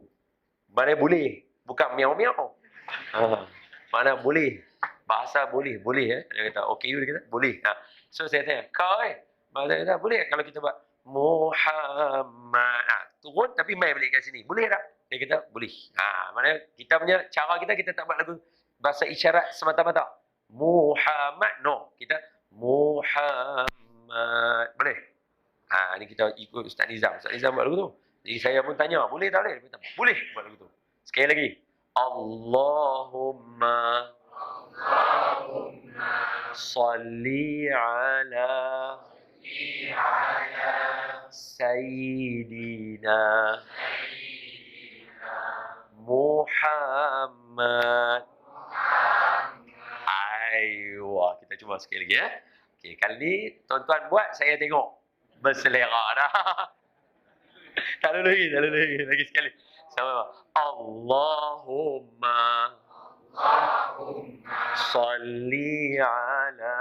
Mana boleh? Bukan miau-miau. Mana boleh? Bahasa boleh. Boleh. Dia kata, okay, dia kata, boleh. So saya tanya, kau bahasa kata, boleh kalau kita buat Muhammad. Turun tapi mai balik kat sini. Boleh tak? Dia kata, boleh. Mana kita punya cara kita tak buat lagu bahasa isyarat semata-mata. Muhammad, no. Kita Muhammad. Boleh? Ni kita ikut Ustaz Nizam. Ustaz Nizam buat lagu tu. Jadi saya pun tanya, boleh tak boleh? Dia kata, boleh buat lagu tu. Sekali lagi. Allahumma salli ala Sayyidina Muhammad. Aywa, kita cuba sekali lagi ya. Okey, kali ni tuan-tuan buat, saya tengok berselera dah. Tak lagi. Lagi sekali. Sama. Allahumma salli ala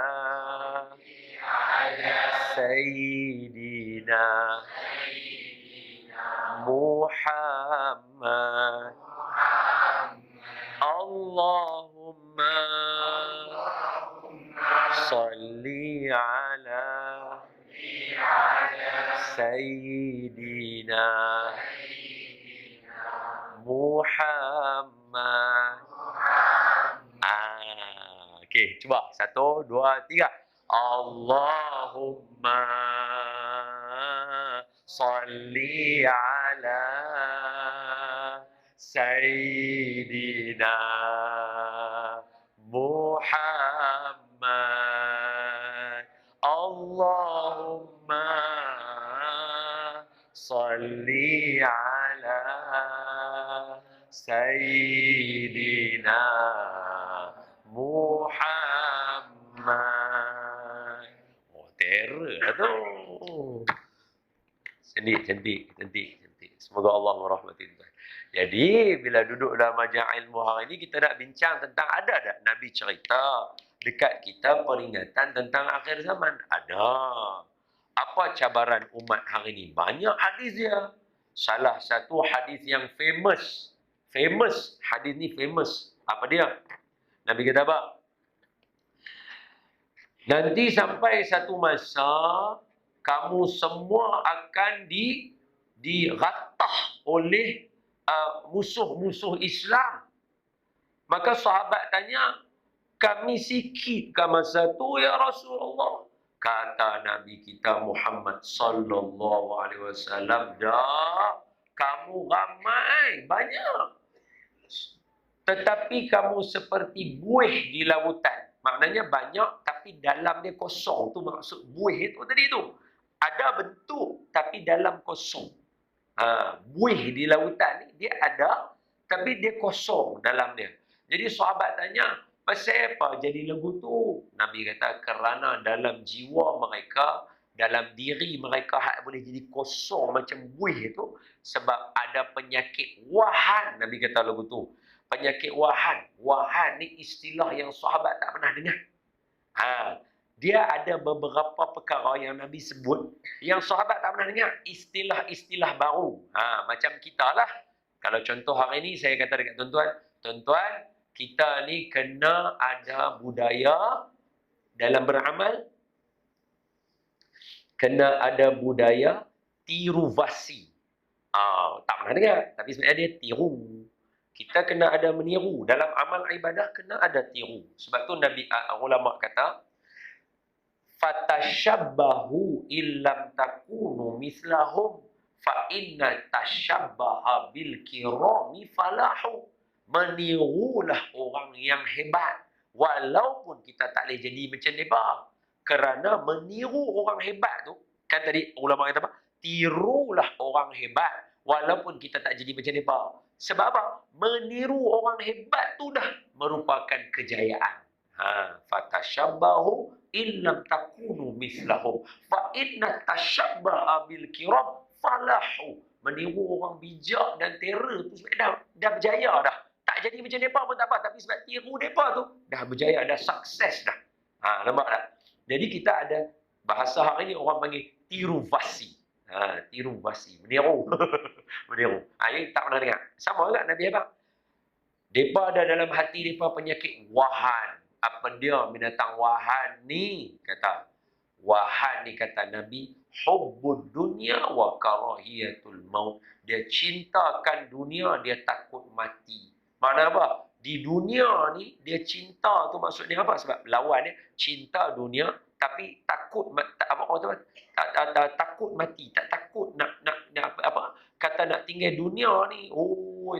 Sayyidina Muhammad. Allahumma salli ala Sayyidina Muhammad. Okey, cuba. 1, 2, 3. Allahumma salli ala Sayyidina Muhammad. Allahumma salli ala Sayyidina Muhammad. Oh, terror lah tu. Cantik. Semoga Allah merahmati tuan. Jadi, bila duduk dalam majlis ilmu hari ini, kita nak bincang tentang ada tak Nabi cerita dekat kita peringatan tentang akhir zaman? Ada. Apa cabaran umat hari ini? Banyak hadis dia. Salah satu hadis yang famous. Famous. Hadis ni famous. Apa dia? Nabi kata apa? Nanti sampai satu masa, kamu semua akan diratah oleh musuh-musuh Islam. Maka sahabat tanya, kami sikit ke masa tu ya Rasulullah? Kata Nabi kita Muhammad sallallahu alaihi wasallam, dah, kamu ramai, banyak. Tetapi kamu seperti buih di lautan. Maknanya banyak tapi dalam dia kosong. Tu maksud buih itu tadi tu. Ada bentuk tapi dalam kosong. Buih di lautan ni dia ada tapi dia kosong dalam dia. Jadi sahabat tanya, pasal apa jadi lagu tu? Nabi kata kerana dalam jiwa mereka, dalam diri mereka boleh jadi kosong macam buih itu sebab ada penyakit wahan. Nabi kata lagu tu. Penyakit wahan. Wahan ni istilah yang sahabat tak pernah dengar. Dia ada beberapa perkara yang Nabi sebut yang sahabat tak pernah dengar. Istilah-istilah baru. Macam kita lah. Kalau contoh hari ni saya kata dekat tuan-tuan, tuan-tuan, kita ni kena ada budaya dalam beramal. Kena ada budaya tiru vasi. Tak pernah dengar. Tapi sebenarnya dia tiru. Kita kena ada meniru. Dalam amal ibadah kena ada tiru. Sebab tu Nabi ulama kata, fatashabbahu illam takunu mislahum fa inna tashabbaha bil kirami falahu. Menirulah orang yang hebat walaupun kita tak boleh jadi macam mereka. Kerana meniru orang hebat tu, kan tadi ulama kata apa? Tirulah orang hebat walaupun kita tak jadi macam mereka. Sebab apa? Meniru orang hebat tu dah merupakan kejayaan. Fatashabbahu illam takunu mislahum fa inna tashabbaha bil kiram falahu. Meniru orang bijak dan terror tu sebab dah berjaya dah. Tak jadi macam mereka pun tak apa, tapi sebab tiru mereka tu dah berjaya, dah sukses dah. Nampak tak? Jadi kita ada bahasa hari ni orang panggil tiru vasi. Tiru vasi, meniru. Meniru. Ini tak pernah dengar. Sama juga Nabi abang. Mereka ada dalam hati mereka penyakit wahan. Apa dia binatang wahan ni? Kata wahan ni kata Nabi, hubbud dunya wa karahiyatul maut. Dia cintakan dunia, dia takut mati. Makna apa? Di dunia ni dia cinta tu maksudnya apa? Sebab lawan dia cinta dunia tapi takut takut mati, tak takut nak apa kata nak tinggal dunia ni.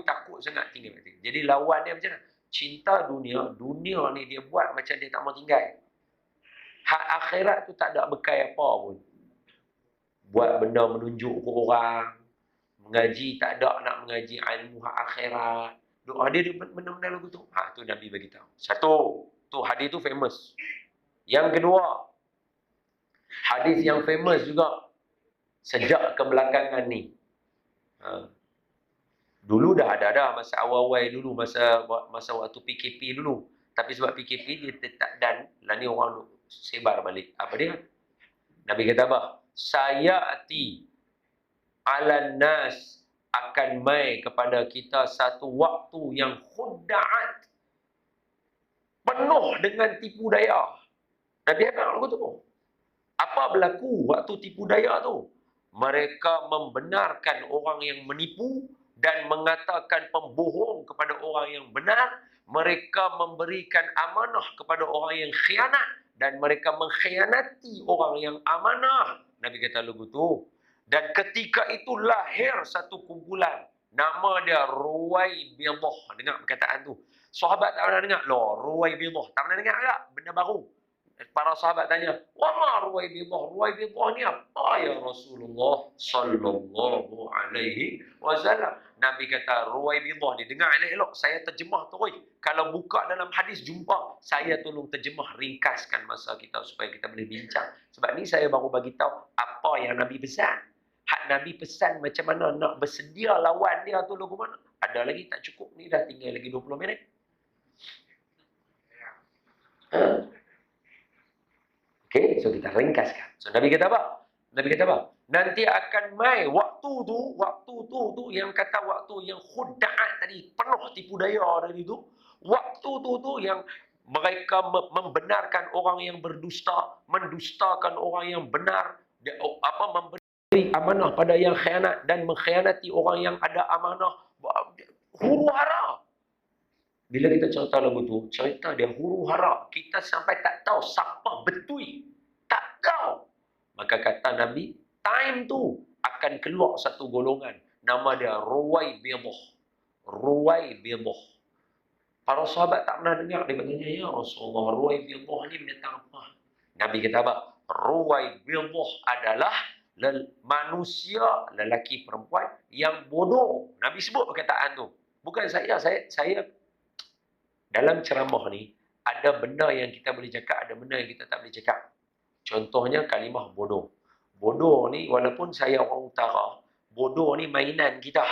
Takut sangat tinggal mati. Jadi lawan dia macam mana? Cinta dunia ni dia buat macam dia tak mau tinggal. Hak akhirat tu tak ada bekai apa pun. Buat benda menunjuk ke orang, mengaji tak ada nak mengaji ilmu hak akhirat. Doa dia benda-benda lagu tu. Tu Nabi bagi tahu. Satu, tu hadis tu famous. Yang kedua, hadis yang famous juga sejak kebelakangan ni. Dulu dah ada masa awal-awal dulu, masa waktu PKP dulu. Tapi sebab PKP dia tetap dan lah ni orang sebar balik. Apa dia? Nabi kata apa? Sayati alan nas, akan mai kepada kita satu waktu yang khudda'at, penuh dengan tipu daya. Nabi apa lagu tu? Apa berlaku waktu tipu daya tu? Mereka membenarkan orang yang menipu dan mengatakan pembohong kepada orang yang benar. Mereka memberikan amanah kepada orang yang khianat dan mereka mengkhianati orang yang amanah. Nabi kata lagu tu. Dan ketika itu lahir satu kumpulan. Nama dia Ruwaibidah. Dengar perkataan tu. Sahabat tak pernah dengar. Ruwaibidah. Tak pernah dengar tak? Benda baru. Para sahabat tanya, "Wama Ruwaibidah? Ruwaibidah ni apa ya Rasulullah sallallahu alaihi wasallam?" Nabi kata, Ruwaibidah ni, dengar elok-elok, saya terjemah tu. Kalau buka dalam hadis jumpa, saya tolong terjemah, ringkaskan masa kita supaya kita boleh bincang. Sebab ni saya baru bagi tahu apa yang Nabi pesan. Hak Nabi pesan macam mana nak bersedia lawan dia tu lagu mana. Ada lagi tak cukup ni, dah tinggal lagi 20 minit. Ha? Okay, so kita ringkaskan. So Nabi kata apa? Nabi kata apa? Nanti akan mai waktu tu yang kata waktu yang khuda'at tadi, penuh tipu daya tadi tu. Waktu tu yang mereka membenarkan orang yang berdusta, mendustakan orang yang benar, memberi amanah pada yang khianat dan mengkhianati orang yang ada amanah. Huru hara. Bila kita cerita lagu tu, cerita dia huru hara. Kita sampai tak tahu siapa betul. Tak tahu. Maka kata Nabi, time tu akan keluar satu golongan. Nama dia Ruwai Bidah. Ruwai Bidah. Para sahabat tak pernah dengar. Dia bertanya, ya Rasulullah, Ruwai Bidah ni binatang apa? Nabi kata apa? Ruwai Bidah adalah manusia, lelaki perempuan yang bodoh. Nabi sebut perkataan tu. Bukan saya dalam ceramah ni, ada benda yang kita boleh cakap, ada benda yang kita tak boleh cakap. Contohnya kalimah bodoh. Bodoh ni, walaupun saya orang utara, bodoh ni mainan kita.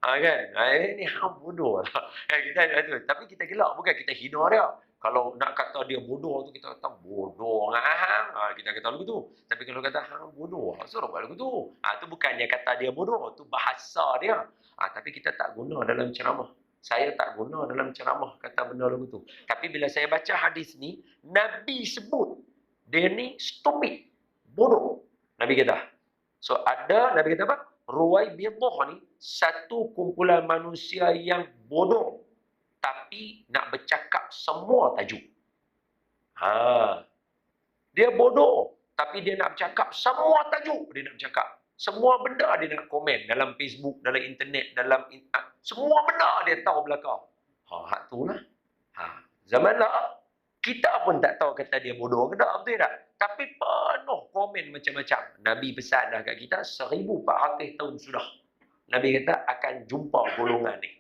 Kan? Ini bodoh lah. Kita ada tu. Tapi kita gelak, bukan kita hina dia. Kalau nak kata dia bodoh tu, kita kata bodoh. Kita kata lagu tu. Tapi kalau kata bodoh, suruh buat lagu tu. Tu bukannya kata dia bodoh, tu bahasa dia. Tapi kita tak guna dalam ceramah. Saya tak guna dalam ceramah kata benda lagu tu. Tapi bila saya baca hadis ni, Nabi sebut dia ni stupid, bodoh. Nabi kata. So Nabi kata apa? Ruwai Bidah ni satu kumpulan manusia yang bodoh tapi nak bercakap semua tajuk. Dia bodoh tapi dia nak bercakap semua tajuk, dia nak bercakap. Semua benda dia nak komen dalam Facebook, dalam internet, semua benda dia tahu belakang. Hak tu lah. Zaman lah, kita pun tak tahu kata dia bodoh ke tak, betul tak? Tapi penuh komen macam-macam. Nabi pesan dah kat kita, 1400 tahun sudah. Nabi kata akan jumpa golongan ni.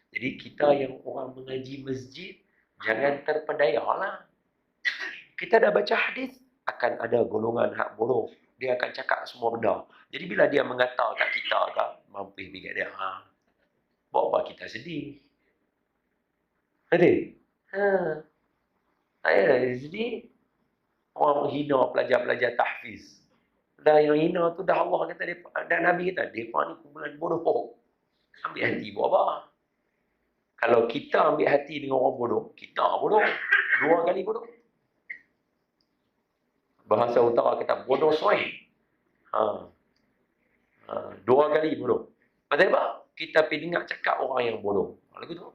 Jadi kita yang orang mengaji masjid, jangan terpedaya lah. Kita dah baca hadis, akan ada golongan hak bodoh. Dia akan cakap semua benda. Jadi bila dia mengata kat kita, mampus pergi kat dia. Buat apa kita sedih? Betul? Saya sedih. Orang menghina pelajar-pelajar tahfiz. Dah yang hina tu dah Allah kata, dan Nabi kata, mereka ni kumpulan bodoh. Ambil hati buat apa? Kalau kita ambil hati dengan orang bodoh, kita bodoh. 2 kali bodoh. Bahasa utara kata bodoh soy. 2 kali bodoh. Pasal apa? Kita pergi dengar cakap orang yang bodoh. Lagu tu.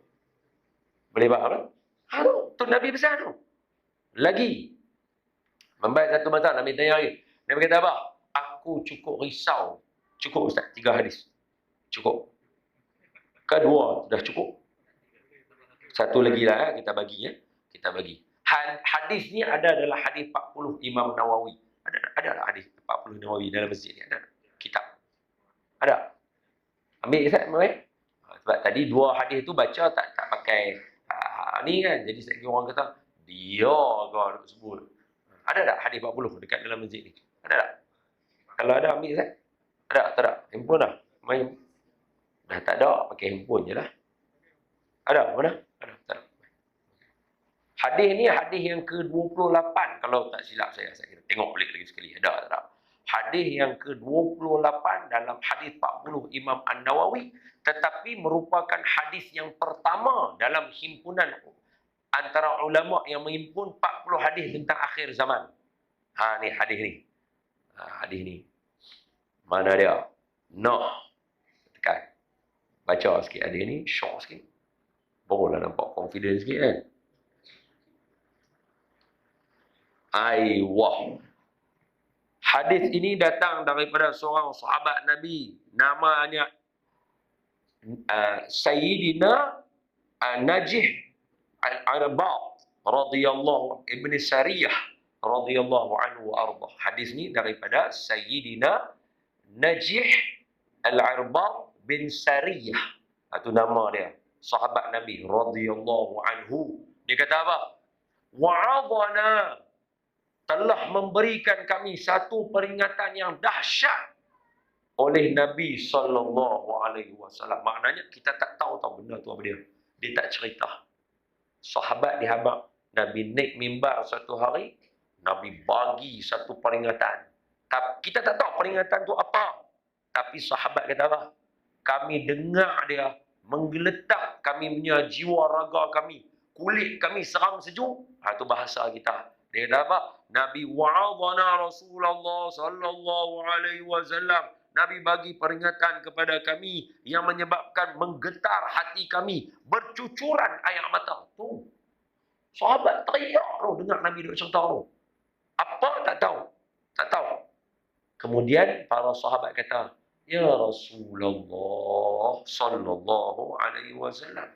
Boleh faham tak? Tu Nabi besar tu. Lagi. Membaik satu masa Nabi tanya lagi. Nabi kata apa? Aku cukup risau. Cukup Ustaz, 3 hadis. Cukup. Kedua dah cukup. Satu lagi lah kita bagi. Kita bagi. Hadis ni ada adalah hadis 40 Imam Nawawi. Ada tak hadis 40 Nawawi dalam masjid ni? Ada. Kitab. Ada. Ambil Ustaz, ambil. Sebab tadi 2 hadis tu baca tak pakai ni kan. Jadi sekali orang kata, dia kau nak sebut. Ada tak hadis 40 dekat dalam masjid ni? Ada tak? Kalau ada, ambil Ustaz. Ada? Tak ada? Handphone dah? Main. Dah tak ada, pakai handphone je lah. Ada? Mana? Ada? Tak ada. Hadis ni hadis yang ke-28 kalau tak silap saya kira. Tengok balik lagi sekali. Ada tak ada? Hadis yang ke-28 dalam hadis 40 Imam An-Nawawi, tetapi merupakan hadis yang pertama dalam himpunan antara ulama yang menghimpun 40 hadis tentang akhir zaman. Ni hadis ni. Hadis ni. Mana dia? Tekan. Baca sikit hadis ni, short sikit. Barulah nampak confidence sikit kan. Aiwah. Hadis ini datang daripada seorang sahabat Nabi. Namanya Sayyidina Najih Al-Arbad radhiyallahu ibn Sariyah radhiyallahu anhu wa ardah. Hadis ni daripada Sayyidina Najih Al-Arbad bin Sariyah. Itu nama dia. Sahabat Nabi radhiyallahu anhu. Dia kata apa? Wa'adana. telah memberikan kami satu peringatan yang dahsyat oleh Nabi SAW. Maknanya kita tak tahu benda tu apa dia. Dia tak cerita. Sahabat dihabaq, Nabi naik mimbar satu hari, Nabi bagi satu peringatan. Kita tak tahu peringatan tu apa. Tapi sahabat kata apa? Kami dengar dia menggeletak kami punya jiwa raga kami. Kulit kami seram sejuk. Itu bahasa kita. Dia kata apa? Nabi wa'adhana Rasulullah sallallahu alaihi wasallam. Nabi bagi peringatan kepada kami yang menyebabkan menggetar hati kami. Bercucuran air mata. Tu. Sahabat teriak tu dengar Nabi duk cerita tu. Apa? Tak tahu. Tak tahu. Kemudian para sahabat kata, ya Rasulullah sallallahu alaihi wasallam.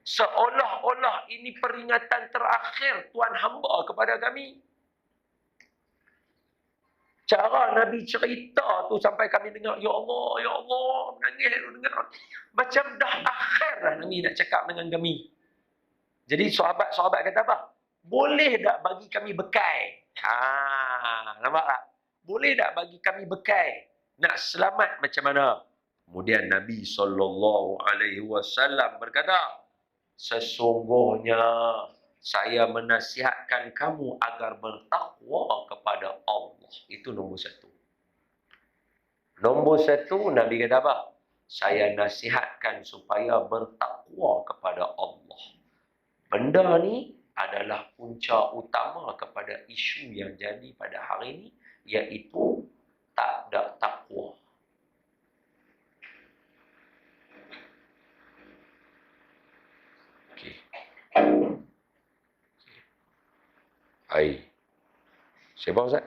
Seolah-olah ini peringatan terakhir Tuhan hamba kepada kami. Cara Nabi cerita tu sampai kami dengar, ya Allah, menangis dengar. Macam dah akhir dah Nabi nak cakap dengan kami. Jadi sahabat-sahabat kata apa? Boleh tak bagi kami bekal? Nampak tak? Boleh tak bagi kami bekal? Nak selamat macam mana? Kemudian Nabi SAW berkata, sesungguhnya saya menasihatkan kamu agar bertakwa kepada Allah. Itu nombor satu. Nombor satu, Nabi kata apa? Saya nasihatkan supaya bertakwa kepada Allah. Benda ni adalah punca utama kepada isu yang jadi pada hari ini, iaitu tak ada takwa. Okey. Hai. Siapa Ustaz?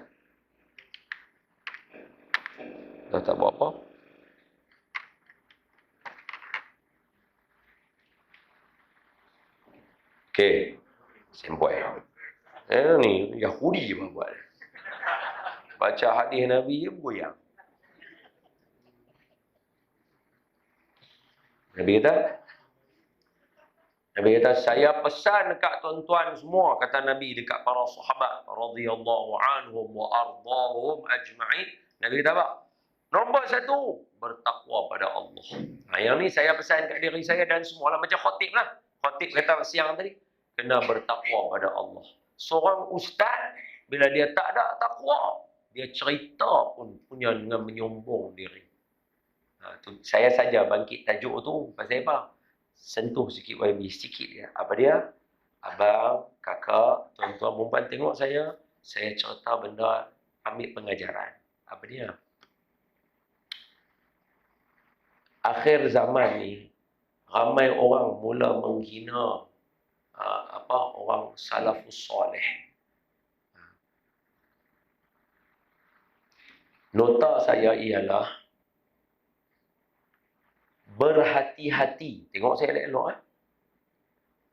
Dah tak buat apa? Okey. Sempoi. Ni Yahudi apa buat? Baca hadis Nabi je goyang. Nabi kata, saya pesan dekat tuan-tuan semua, kata Nabi dekat para sahabat radhiyallahu anhum wa ardahum ajma'in. Nabi kata apa? Nombor satu, bertakwa pada Allah. Yang ni saya pesan kat diri saya dan semua lah. Macam khatib lah. Khatib kata siang tadi, kena bertakwa pada Allah. Seorang ustaz, bila dia tak ada takwa, dia cerita pun punya dengan menyombong diri. Saya saja bangkit tajuk tu pasal apa? Sentuh sikit YB, sikit dia. Apa dia? Abang, kakak, tuan-tuan, perempuan tengok saya cerita benda, ambil pengajaran. Apa dia? Akhir zaman ni, ramai orang mula menghina orang salafus soleh. Nota saya ialah berhati-hati. Tengok saya elok-elok.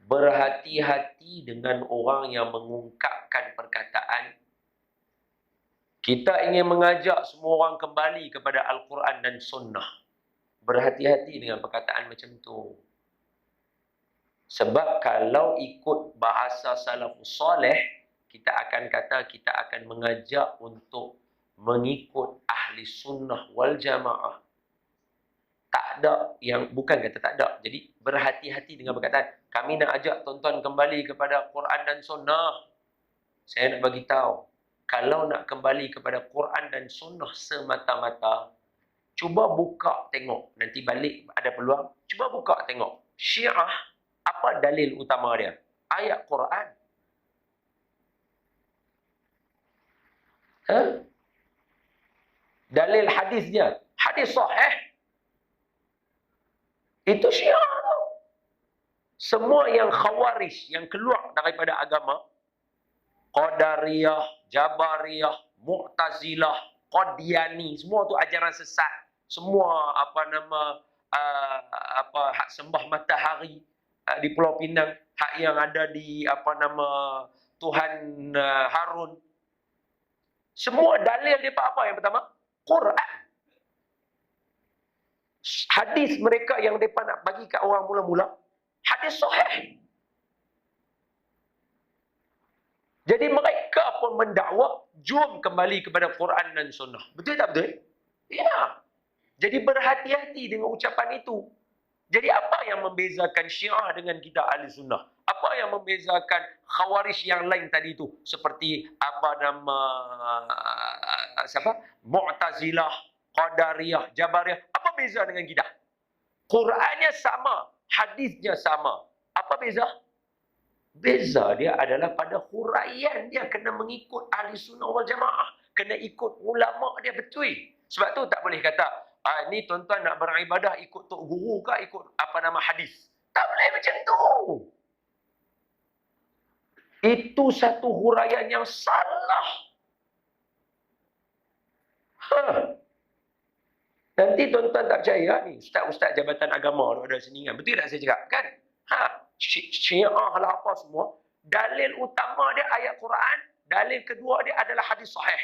Berhati-hati dengan orang yang mengungkapkan perkataan. Kita ingin mengajak semua orang kembali kepada Al-Quran dan Sunnah. Berhati-hati dengan perkataan macam tu. Sebab kalau ikut bahasa salafus soleh, kita akan kata kita akan mengajak untuk mengikut ahli sunnah wal jamaah. Tak ada yang, bukan kata tak ada. Jadi berhati-hati dengan perkataan. Kami nak ajak tuan-tuan kembali kepada Quran dan Sunnah. Saya nak bagi tahu, kalau nak kembali kepada Quran dan Sunnah semata-mata, cuba buka tengok. Nanti balik ada peluang. Cuba buka tengok. Syiah, apa dalil utama dia? Ayat Quran. Dalil hadisnya. Hadis sahih. Itu Syiah. Semua yang khawarij, yang keluar daripada agama, Qadariyah, Jabariyah, Mu'tazilah, Qadiani, semua tu ajaran sesat. Semua hak sembah matahari di Pulau Pinang, hak yang ada di Tuhan Harun. Semua dalil dia apa? Yang pertama, Quran. Hadis mereka yang mereka nak bagi kat orang mula-mula, hadis sahih. Jadi mereka pun mendakwa, jom kembali kepada Quran dan Sunnah. Betul tak betul? Ya. Jadi berhati-hati dengan ucapan itu. Jadi apa yang membezakan Syiah dengan kita Ahli Sunnah? Apa yang membezakan Khawarij yang lain tadi itu? Seperti apa nama Mu'tazilah, Qadariyah, Jabariyah. Apa beza dengan kita? Qurannya sama, hadisnya sama. Apa beza? Beza dia adalah pada huraian dia kena mengikut Ahli Sunnah wal Jamaah. Kena ikut ulama dia betul. Sebab tu tak boleh kata, ni tuan-tuan nak beribadah ikut tok guru ke ikut apa nama hadis. Tak boleh macam tu. Itu satu huraian yang salah. Nanti tuan-tuan tak percaya ni, ustaz-ustaz Jabatan Agama ada sini kan. Betul tak saya cakap kan? Syiah lah apa semua. Dalil utama dia ayat Quran. Dalil kedua dia adalah hadis sahih.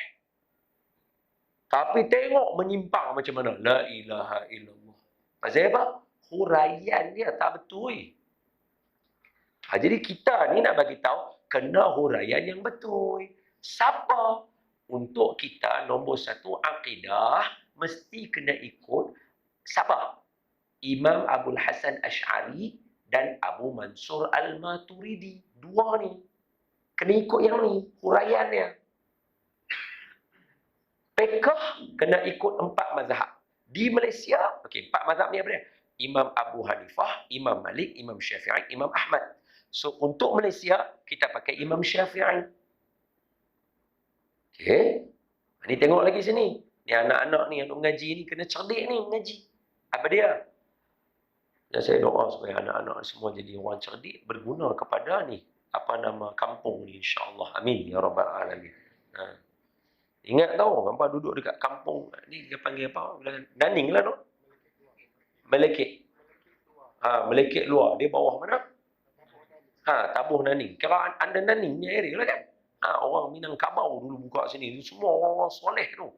Tapi tengok menyimpang macam mana. La ilaha illallah. Pasal apa? Huraian dia tak betul. Jadi kita ni nak bagi tahu kena huraian yang betul. Siapa? Untuk kita nombor satu akidah mesti kena ikut siapa? Imam Abdul Hasan Asy'ari dan Abu Mansur Al-Maturidi. Dua ni. Kena ikut yang ni. Huraian dia. Fiqh kena ikut 4 mazhab. Di Malaysia, okey, 4 mazhab ni apa dia? Imam Abu Hanifah, Imam Malik, Imam Syafi'i, Imam Ahmad. So, untuk Malaysia, kita pakai Imam Syafi'i. Okey. Ni tengok lagi sini. Ni anak-anak ni yang mengaji ni kena cerdik ni mengaji. Apa dia? Dan saya doa supaya anak-anak semua jadi orang cerdik berguna kepada ni apa nama kampung ni insya-Allah. Amin ya rabbal alamin. Ingat tahu hampa duduk dekat kampung ni dia panggil apa? Naning lah no. Melekit. Melekit luar. Dia bawah mana? Tabuh Naning. Kira anda Naning ni area lah kan? Orang Minangkabau dulu buka sini. Semua orang-orang soleh tu.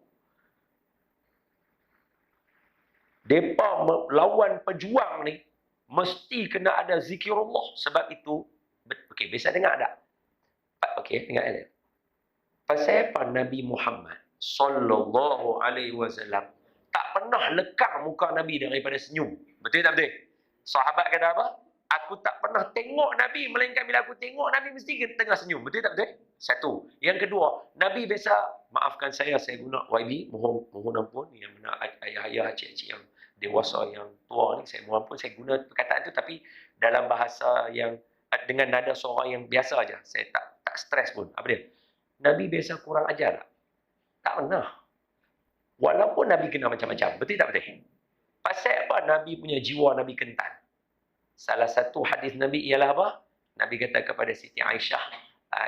Depa lawan pejuang ni mesti kena ada zikirullah. Sebab itu, okey, biasa dengar tak? Okey, dengar ni. Pasal apa Nabi Muhammad sallallahu alaihi wasallam tak pernah lekang muka Nabi daripada senyum. Betul tak betul? Sahabat kata apa? Aku tak pernah tengok Nabi, melainkan bila aku tengok Nabi mesti tengah senyum. Betul tak betul? Satu. Yang kedua, Nabi biasa, maafkan saya guna YB, mohon ampun, yang mana ayah-ayah, cik-cik yang dewasa, yang tua ni, saya mohon ampun, saya guna perkataan itu, tapi dalam bahasa yang, dengan nada suara yang biasa aja. Saya tak stres pun. Apa dia? Nabi biasa kurang ajar tak? Tak pernah. Walaupun Nabi kena macam-macam. Betul tak betul? Pasal apa Nabi punya jiwa Nabi kental? Salah satu hadis Nabi ialah apa? Nabi kata kepada Siti Aisyah,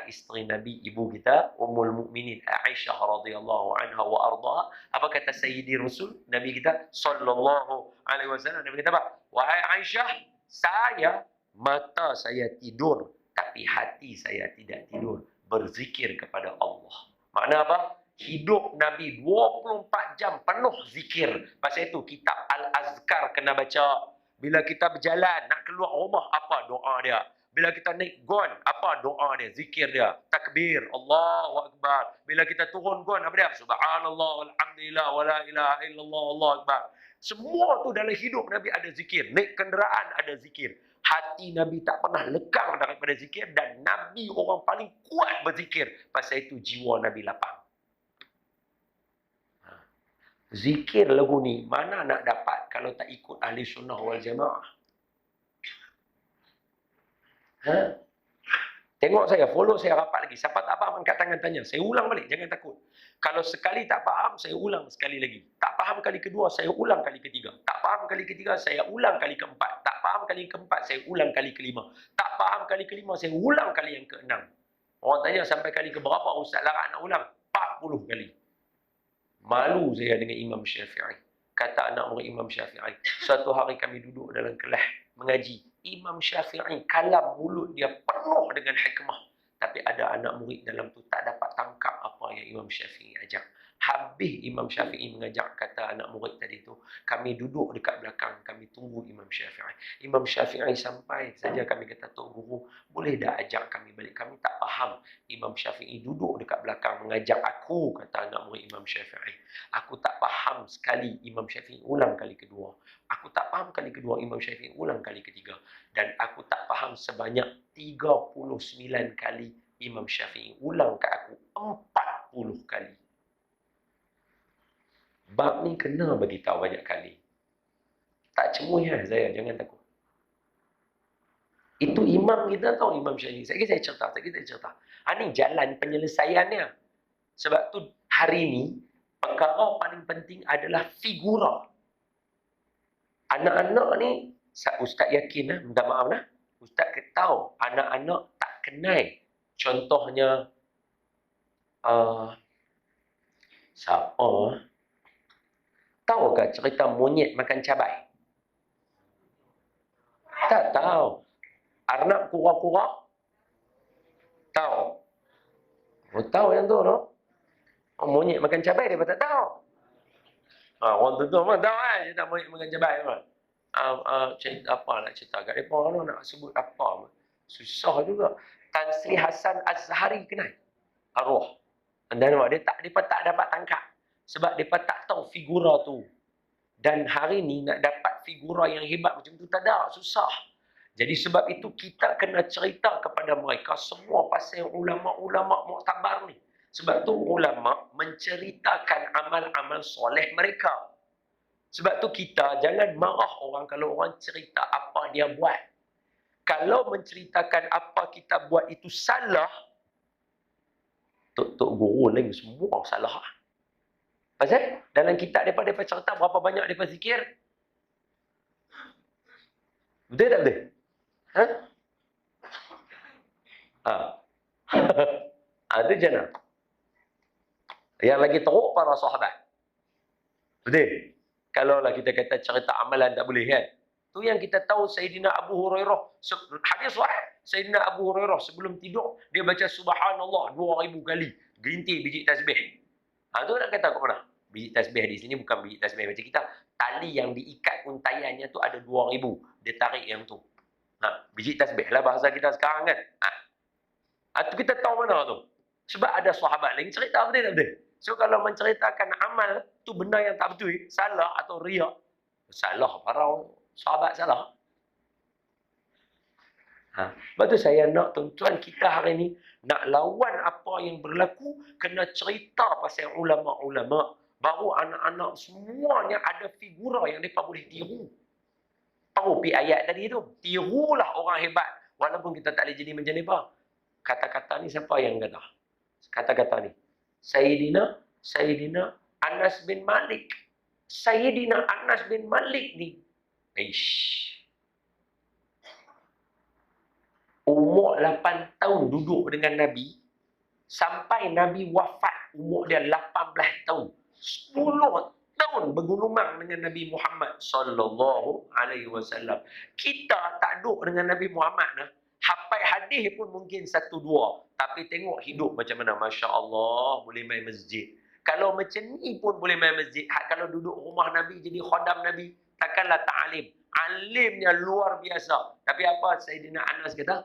isteri Nabi, ibu kita, Ummul Mukminin Aisyah radhiyallahu anha wa ardaha. Apa kata Sayyidi Rasul? Nabi kita sallallahu alaihi wasallam, Nabi kata apa? Wahai Aisyah, mata saya tidur, tapi hati saya tidak tidur. Berzikir kepada Allah. Makna apa? Hidup Nabi 24 jam penuh zikir. Pasal itu kitab Al-Azkar kena baca. Bila kita berjalan, nak keluar rumah, apa doa dia? Bila kita naik gon, apa doa dia? Zikir dia. Takbir. Allahu Akbar. Bila kita turun gon, apa dia? Subhanallah, walhamdulillah, wala ilaha illallah, Allahu Akbar. Semua tu dalam hidup Nabi ada zikir. Naik kenderaan ada zikir. Hati Nabi tak pernah lekang daripada zikir dan Nabi orang paling kuat berzikir. Pasal itu jiwa Nabi lapang. Zikir lagu ni mana nak dapat kalau tak ikut Ahli Sunnah wal Jamaah? Tengok saya, follow saya rapat lagi. Siapa tak faham angkat tangan tanya. Saya ulang balik, jangan takut. Kalau sekali tak faham, saya ulang sekali lagi. Tak faham kali kedua, saya ulang kali ketiga. Tak faham kali ketiga, saya ulang kali keempat. Tak faham kali keempat, saya ulang kali kelima. Tak faham kali kelima, saya ulang kali yang keenam. Orang tanya sampai kali ke berapa Ustaz Larat nak ulang? 40 kali. Malu saya dengan Imam Syafi'i. Kata anak murid Imam Syafi'i. Suatu hari kami duduk dalam kelas mengaji. Imam Syafi'i, kalam mulut dia penuh dengan hikmah. Tapi ada anak murid dalam tu tak dapat tangkap apa yang Imam Syafi'i ajar. Habis Imam Syafi'i mengajak, kata anak murid tadi tu, kami duduk dekat belakang, kami tunggu Imam Syafi'i. Imam Syafi'i sampai saja, kami kata, Tok Guru, boleh dah ajak kami balik? Kami tak faham. Imam Syafi'i duduk dekat belakang mengajak aku, kata anak murid Imam Syafi'i. Aku tak faham sekali. Imam Syafi'i ulang kali kedua. Aku tak faham kali kedua. Imam Syafi'i ulang kali ketiga. Dan aku tak faham sebanyak 39 kali Imam Syafi'i ulang ke aku 40 kali. Bab ni kena bagi tahu banyak kali. Tak cemuih saya, jangan takut. Itu imam kita tahu, Imam Syafi'i. Saya cerita. Ini jalan penyelesaiannya. Sebab tu hari ni perkara paling penting adalah figura. Anak-anak ni, Ustaz yakin, minta maaf lah. Ustaz tahu anak-anak tak kenal. Contohnya siapa? Tahukah cerita monyet makan cabai? Tak tahu. Arnab kura-kura? Tahu. Oh, tahu yang tu, no? Monyet makan cabai, dia pun tak tahu. Orang tu pun tahu kan, cerita monyet makan cabai. Cerita apa nak cerita kat mereka, nak sebut apa? Susah juga. Tan Sri Hasan Az-Zahari kenal? Arwah. Dan dia tak dapat tangkap. Sebab mereka tak tahu figura tu. Dan hari ni nak dapat figura yang hebat macam tu tak ada, susah. Jadi sebab itu kita kena cerita kepada mereka semua pasal ulama-ulama muktabar ni. Sebab tu ulama menceritakan amal-amal soleh mereka. Sebab tu kita jangan marah orang kalau orang cerita apa dia buat. Kalau menceritakan apa kita buat itu salah, Tok Guru lain semua salah. Pasal dalam kitab mereka cerita berapa banyak mereka zikir. Betul tak betul? Itu jana. Yang lagi teruk para sahabat. Betul? Kalaulah kita kata cerita amalan tak boleh kan? Tu yang kita tahu Sayyidina Abu Hurairah. Hadis sahih. Sayyidina Abu Hurairah sebelum tidur, dia baca subhanallah 2000 kali. Gerintir biji tasbih. Tu nak kata kat mana? Biji tasbih di sini bukan biji tasbih macam kita. Tali yang diikat untaiannya tu ada 2000. Dia tarik yang tu. Biji tasbih lah bahasa kita sekarang kan. Tu kita tahu mana tu. Sebab ada sahabat lain cerita betul tak betul? So kalau menceritakan amal tu benda yang tak betul, salah atau riak. Salah, para sahabat salah. Sebab tu saya nak tuan-tuan kita hari ni nak lawan apa yang berlaku, kena cerita pasal ulama-ulama. Baru anak-anak semuanya ada figura yang mereka boleh tiru. Tahu pi ayat tadi tu. Tirulah orang hebat. Walaupun kita tak boleh jadi macam mereka. Kata-kata ni siapa yang kata? Kata-kata ni. Sayyidina Anas bin Malik. Sayyidina Anas bin Malik ni. Umur 8 tahun duduk dengan Nabi. Sampai Nabi wafat, umur dia 18 tahun. 10 tahun bergulumang dengan Nabi Muhammad sallallahu alaihi wasallam. Kita tak duduk dengan Nabi Muhammad nah. Hafal hadis pun mungkin 1-2, tapi tengok hidup macam mana, masya-Allah, boleh main masjid. Kalau macam ni pun boleh main masjid. Kalau duduk rumah Nabi jadi khadam Nabi, takkanlah ta'alim. Alimnya luar biasa. Tapi apa Sayyidina Anas kata?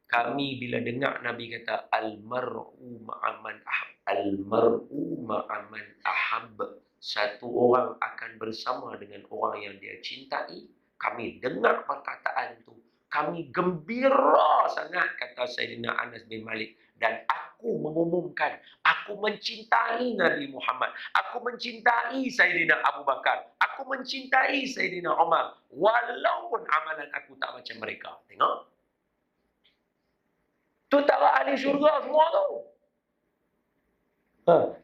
Kami bila dengar Nabi kata al-mar'u ma'aman ahab. Al-mar'u ma'aman ahab. Satu orang akan bersama dengan orang yang dia cintai. Kami dengar perkataan itu. Kami gembira sangat, kata Sayyidina Anas bin Malik. Dan aku mengumumkan, aku mencintai Nabi Muhammad. Aku mencintai Sayyidina Abu Bakar. Aku mencintai Sayyidina Umar. Walaupun amalan aku tak macam mereka. Tengok. Tu tara ahli syurga semua tu.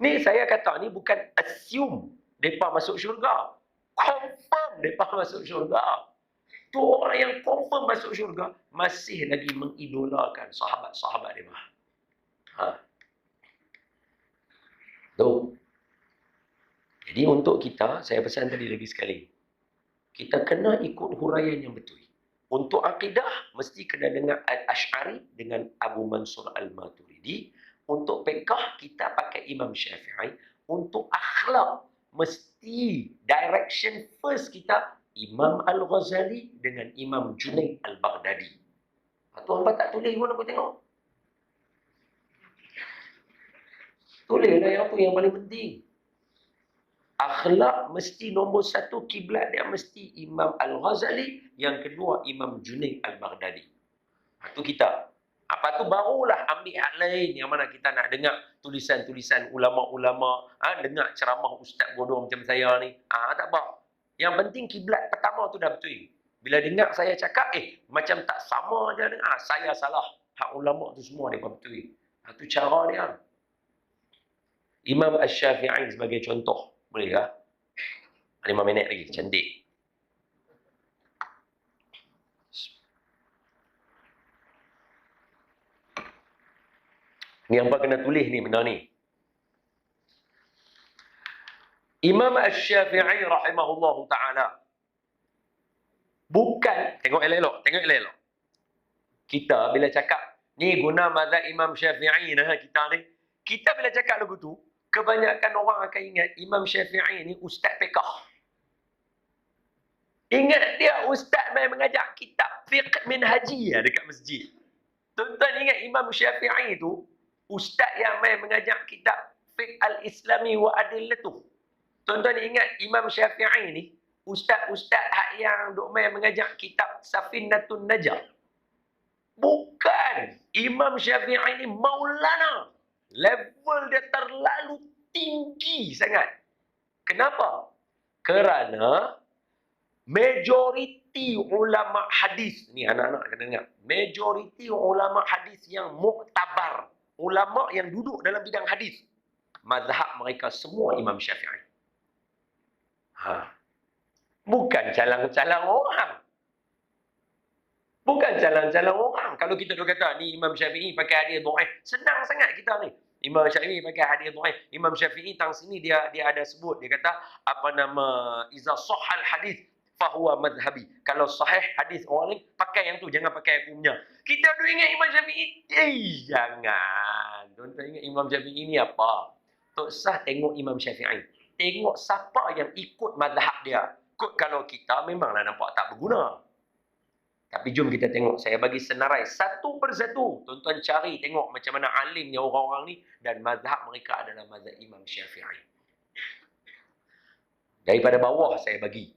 Ni saya kata, ni bukan assume mereka masuk syurga. Confirm mereka masuk syurga. Tu orang yang confirm masuk syurga, masih lagi mengidolakan sahabat-sahabat mereka. Tu. Jadi untuk kita, saya pesan tadi lagi sekali. Kita kena ikut huraian yang betul. Untuk akidah, mesti kena dengar Al-Ash'ari dengan Abu Mansur Al-Maturidi. Untuk fiqh, kita pakai Imam Syafi'i. untuk akhlak, mesti direction first kita Imam Al-Ghazali dengan Imam Junaid Al-Baghdadi. Tu hangpa tak tulis pun aku tengok. Tulislah yang tu yang paling penting. Akhlak mesti nombor satu, kiblat dia mesti Imam Al-Ghazali, yang kedua Imam Junaid Al-Baghdadi. Itu kita. Apa tu barulah ambil hak lain yang mana kita nak dengar tulisan-tulisan ulama-ulama, dengar ceramah ustaz bodoh macam saya ni. Tak apa. Yang penting kiblat pertama tu dah betul. Bila dengar saya cakap, macam tak sama je dengan saya salah. Hak ulama tu semua dia betul. Itu cara dia. Imam Asy-Syafi'i sebagai contoh. Boleh tak? 5 minit lagi. Cantik. Ni hampa kena tulis ni benda ni. Imam Asy-Syafi'i rahimahullahu ta'ala. Bukan, tengok elok-elok, kita bila cakap, ni guna mazhab Imam Syafi'i nah kita ni. Kita bila cakap lagu tu, kebanyakan orang akan ingat Imam Syafi'i ni ustaz fiqh. Ingat dia ustaz main mengajar kitab fiqh minhaji dekat masjid. Tuan-tuan ingat Imam Syafi'i tu ustaz yang main mengajar kitab fiqh al-Islami wa adillatuh. Tuan-tuan ingat Imam Syafi'i ni ustaz-ustaz yang duk main mengajar kitab Safinatun Najah. Bukan. Imam Syafi'i ni maulana. Level dia terlalu tinggi sangat. Kenapa? Kerana majoriti ulama hadis, ni anak-anak kena dengar, majoriti ulama hadis yang muktabar, ulama yang duduk dalam bidang hadis, mazhab mereka semua Imam Syafi'i. Bukan calang-calang orang. Bukan calang-calang orang. Kalau kita dah kata ni Imam Syafi'i pakai hadis dhaif, senang sangat kita ni. Imam Syafi'i pakai hadis dhaif. Imam Syafi'i tang sini dia ada sebut, dia kata apa nama, iza sahhal hadis fahuwa madhhabi. Kalau sahih hadis orang ni, pakai yang tu, jangan pakai aku punya. Kita dah ingat Imam Syafi'i, jangan. Tuan-tuan ingat Imam Syafi'i ni apa? Tak usah tengok Imam Syafi'i. Tengok siapa yang ikut mazhab dia. Kot kalau kita memanglah nampak tak berguna. Tapi jom kita tengok. Saya bagi senarai satu persatu. Tuan-tuan cari tengok macam mana alimnya orang-orang ni. Dan mazhab mereka adalah mazhab Imam Syafi'i. Daripada bawah saya bagi.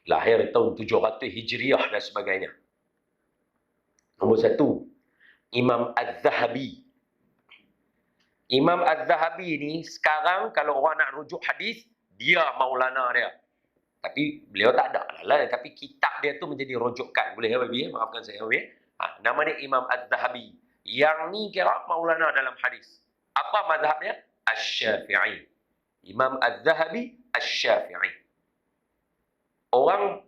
Lahir tahun 700 Hijriah dan sebagainya. Nombor satu, Imam Az-Zahabi. Imam Az-Zahabi ni sekarang kalau orang nak rujuk hadis, dia maulana dia. Tapi beliau tak ada lah. Tapi kitab dia tu menjadi rujukan. Boleh ya, Babi? Maafkan saya, Babi. Nama dia Imam Az-Zahabi. Yang ni kira maulana dalam hadis. Apa mazhab dia? Asy-Syafi'i. Imam Az-Zahabi, Asy-Syafi'i. Orang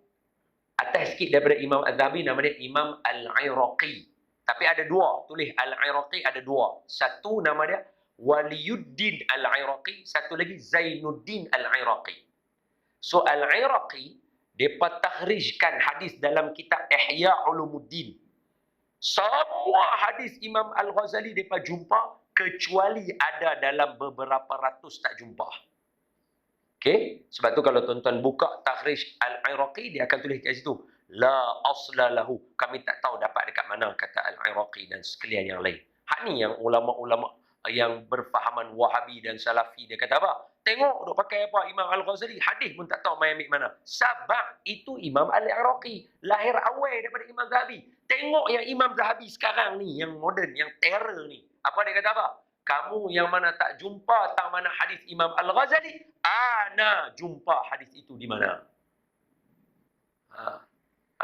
atas sikit daripada Imam Az-Zahabi, nama dia Imam Al-Iraqi. Tapi ada dua. Tulis Al-Iraqi ada dua. Satu nama dia Waliyuddin Al-Iraqi. Satu lagi Zainuddin Al-Iraqi. So Al-Iraqi, mereka takhrijkan hadis dalam kitab Ihya Ulumuddin. Semua hadis Imam Al-Ghazali mereka jumpa, kecuali ada dalam beberapa ratus tak jumpa. Okey? Sebab tu kalau tuan-tuan buka takhrij Al-Iraqi, dia akan tulis kat situ, la asla lahu. Kami tak tahu dapat dekat mana kata Al-Iraqi dan sekalian yang lain. Hak ni yang ulama-ulama yang berfahaman Wahabi dan Salafi, dia kata apa? Tengok duk pakai apa Imam Al-Ghazali, hadis pun tak tahu main ambil mana. Sebab itu Imam Al-Iraqi lahir awal daripada Imam Zahabi. Tengok yang Imam Zahabi sekarang ni, yang moden, yang terror ni. Apa dia kata apa? Kamu yang mana tak jumpa tang mana hadis Imam Al-Ghazali, ana jumpa hadis itu di mana.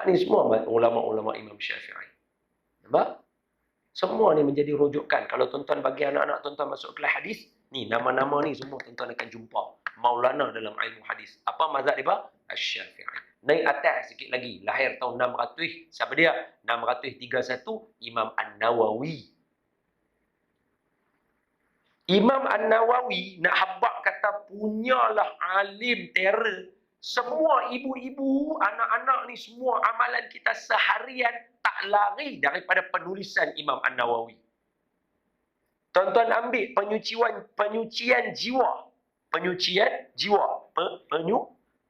Ini semua ulama-ulama Imam Syafi'i. Nampak? Semua ni menjadi rujukan. Kalau tuan-tuan bagi anak-anak tuan-tuan masuk kelas hadis, ni nama-nama ni semua tuan-tuan akan jumpa. Maulana dalam ilmu hadis. Apa mazhab dia? Asy-Syafi'i. Naik atas sikit lagi. Lahir tahun 600. Siapa dia? 631. Imam An-Nawawi. Imam An-Nawawi nak habaq kata punyalah alim terror. Semua ibu-ibu, anak-anak ni semua amalan kita seharian tak lari daripada penulisan Imam An-Nawawi. Tuan-tuan ambil penyucian jiwa. Penyucian jiwa.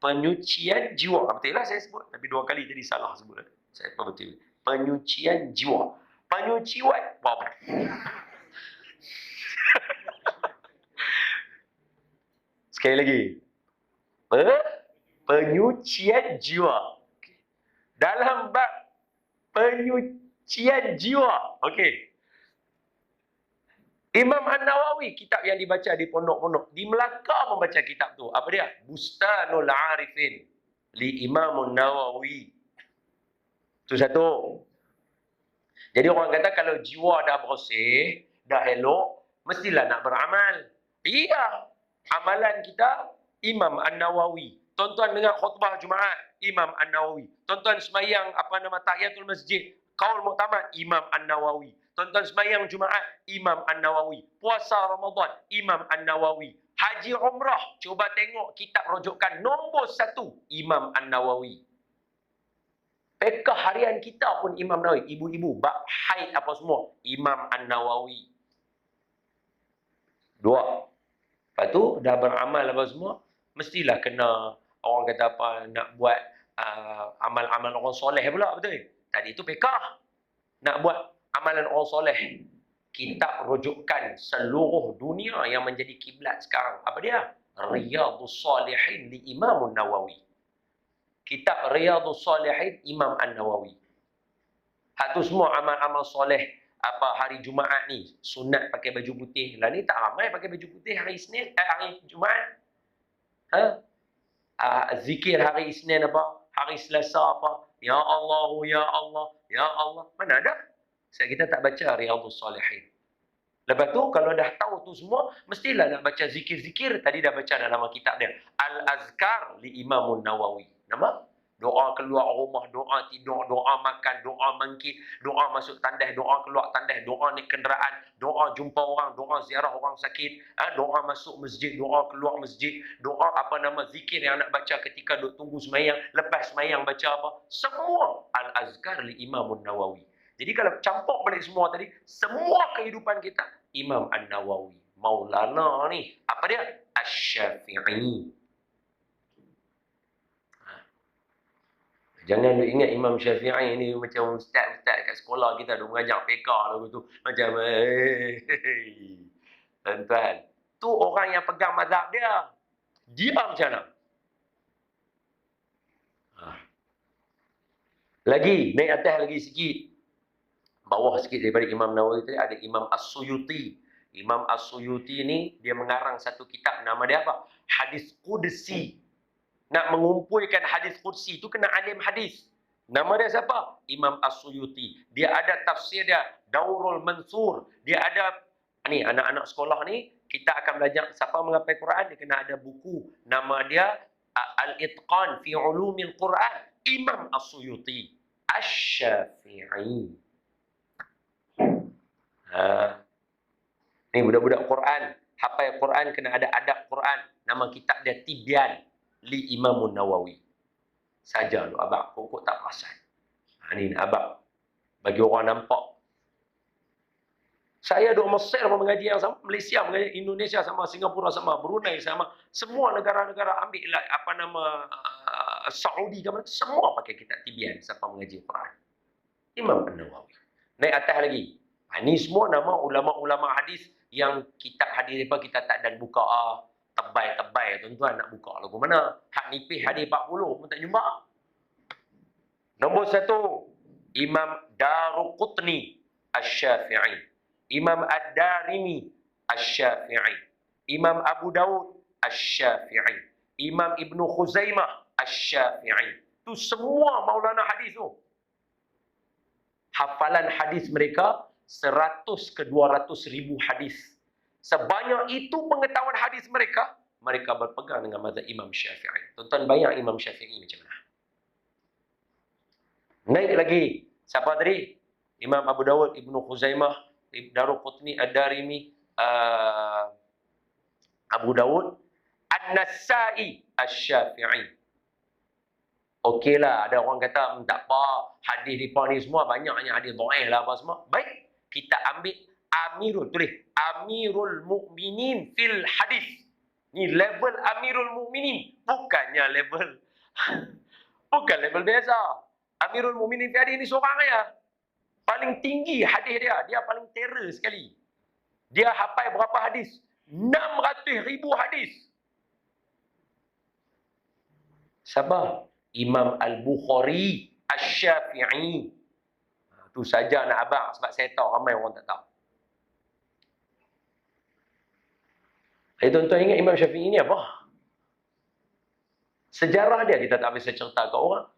Penyucian jiwa. Betul lah saya sebut. Tapi 2 kali tadi salah sebut. Saya apa betul. Penyucian jiwa. Penyucian. Wow. Sekali lagi. Penyucian jiwa. Dalam bab penyucian jiwa. Okey. Imam An-Nawawi, kitab yang dibaca di pondok-pondok. Di Melaka membaca kitab tu. Apa dia? Bustanul Arifin. Li Imam An-Nawawi. Itu satu. Jadi orang kata kalau jiwa dah bersih, dah elok, mestilah nak beramal. Iya. Amalan kita, Imam An-Nawawi. Tuan-tuan dengar khutbah Jumaat, Imam An-Nawawi. Tuan-tuan semayang tahiyatul masjid, qaul muktamad, Imam An-Nawawi. Tuan-tuan semayang Jumaat, Imam An-Nawawi. Puasa Ramadan, Imam An-Nawawi. Haji Umrah, cuba tengok kitab rujukan nombor 1, Imam An-Nawawi. Fiqh harian kita pun Imam Nawawi. Ibu-ibu, bab haid apa semua, Imam An-Nawawi. 2. Lepas tu, dah beramal apa semua, mestilah kena, orang kata apa, nak buat amal-amal orang soleh pula, betul? Tadi tu fiqh. Nak buat amalan orang soleh. Kitab rujukan seluruh dunia yang menjadi kiblat sekarang. Apa dia? Riyadhus Salihin li Imam Nawawi. Kitab Riyadhus Salihin Imam An-Nawawi. Hak tu semua amal-amal soleh. Apa hari Jumaat ni, sunat pakai baju putih. Lah ni tak ramai pakai baju putih hari Isnin, hari Jumaat. Zikir hari Isnin apa? Hari Selasa apa? Ya Allah, ya Allah, ya Allah. Mana ada? Kita tak baca Riyadhus Salihin. Lepas tu, kalau dah tahu tu semua, mestilah nak baca zikir-zikir. Tadi dah baca dalam kitab dia. Al-Azkar li Imam Nawawi. Nama? Doa keluar rumah, doa tidur, doa makan, doa mangkit, doa masuk tandas, doa keluar tandas, doa naik kenderaan, doa jumpa orang, doa ziarah orang sakit, doa masuk masjid, doa keluar masjid, doa zikir yang nak baca ketika duk tunggu semayang, lepas semayang baca apa. Semua Al-Azkar li Imam Nawawi. Jadi kalau campur balik semua tadi, semua kehidupan kita, Imam An-Nawawi. Maulana ni, apa dia? Asy-Syafi'i. Jangan duk ingat Imam Syafi'i ni macam ustaz-ustaz kat sekolah kita duk mengajar fiqh lagu tu. Macam, tuan-tuan. Tu orang yang pegang mazhab dia. Dia macam mana? Lagi, naik atas lagi sikit. Bawah sikit daripada Imam Nawawi tadi ada Imam As-Suyuti. Imam As-Suyuti ni dia mengarang satu kitab, nama dia apa? Hadis Qudsi. Nak mengumpulkan hadis Qudsi tu kena alim hadis. Nama dia siapa? Imam As-Suyuti. Dia ada tafsir dia, Daurul Mansur. Dia ada ni anak-anak sekolah ni kita akan belajar siapa menghafal Quran, dia kena ada buku. Nama dia Al-Itqan fi Ulumil Quran. Imam As-Suyuti. Asy-Syafi'i. Ni budak-budak Quran, hafal Quran kena ada adab Quran. Nama kitab dia Tibyan li Imam Nawawi. Saja lu abang, kok tak perasan. Ni abang bagi orang nampak. Saya duduk Mesir pun mengaji yang sama, Malaysia mengaji, Indonesia sama, Singapura sama, Brunei sama. Semua negara-negara ambil lah Saudi ke mana, semua pakai kitab Tibyan siapa mengaji Quran. Imam Nawawi. Naik atas lagi. Ini semua nama ulama-ulama hadis yang kitab hadis mereka kita tak dan buka tebal-tebal tuan-tuan nak buka lagu mana. Hak nipis hadis 40 pun tak jumpa. Nombor 1, Imam Daruqutni Asy-Syafi'i. Imam Ad-Darimi Asy-Syafi'i. Imam Abu Daud Asy-Syafi'i. Imam Ibnu Khuzaimah Asy-Syafi'i. Tu semua maulana hadis tu. Hafalan hadis mereka 100 ke 200 ribu hadis. Sebanyak itu pengetahuan hadis mereka, mereka berpegang dengan mazhab Imam Syafi'i. Tuan-tuan bayang Imam Syafi'i macam mana? Naik lagi. Siapa tadi? Imam Abu Dawud, Ibnu Khuzaimah, Daruqutni, Ad-Darimi, Abu Dawud, An-Nasa'i, Asy-Syafi'i. Okeylah, ada orang kata tak apa, hadis mereka ni semua banyaknya hadis dhaif lah apa semua. Baik, kita ambil Amirul, tulis. Amirul Mukminin fil hadis. Ni level Amirul Mukminin. Bukannya level. Bukan level biasa. Amirul Mukminin fil hadis ni seorang aja. Paling tinggi hadis dia. Dia paling terror sekali. Dia hafal berapa hadis? 600,000 hadis. Siapa? Imam Al-Bukhari Asy-Syafi'i. Tu saja nak abang sebab saya tahu ramai orang tak tahu. Tuan-tuan ingat Imam Syafi'i ni apa? Sejarah dia kita tak bisa cerita ke orang.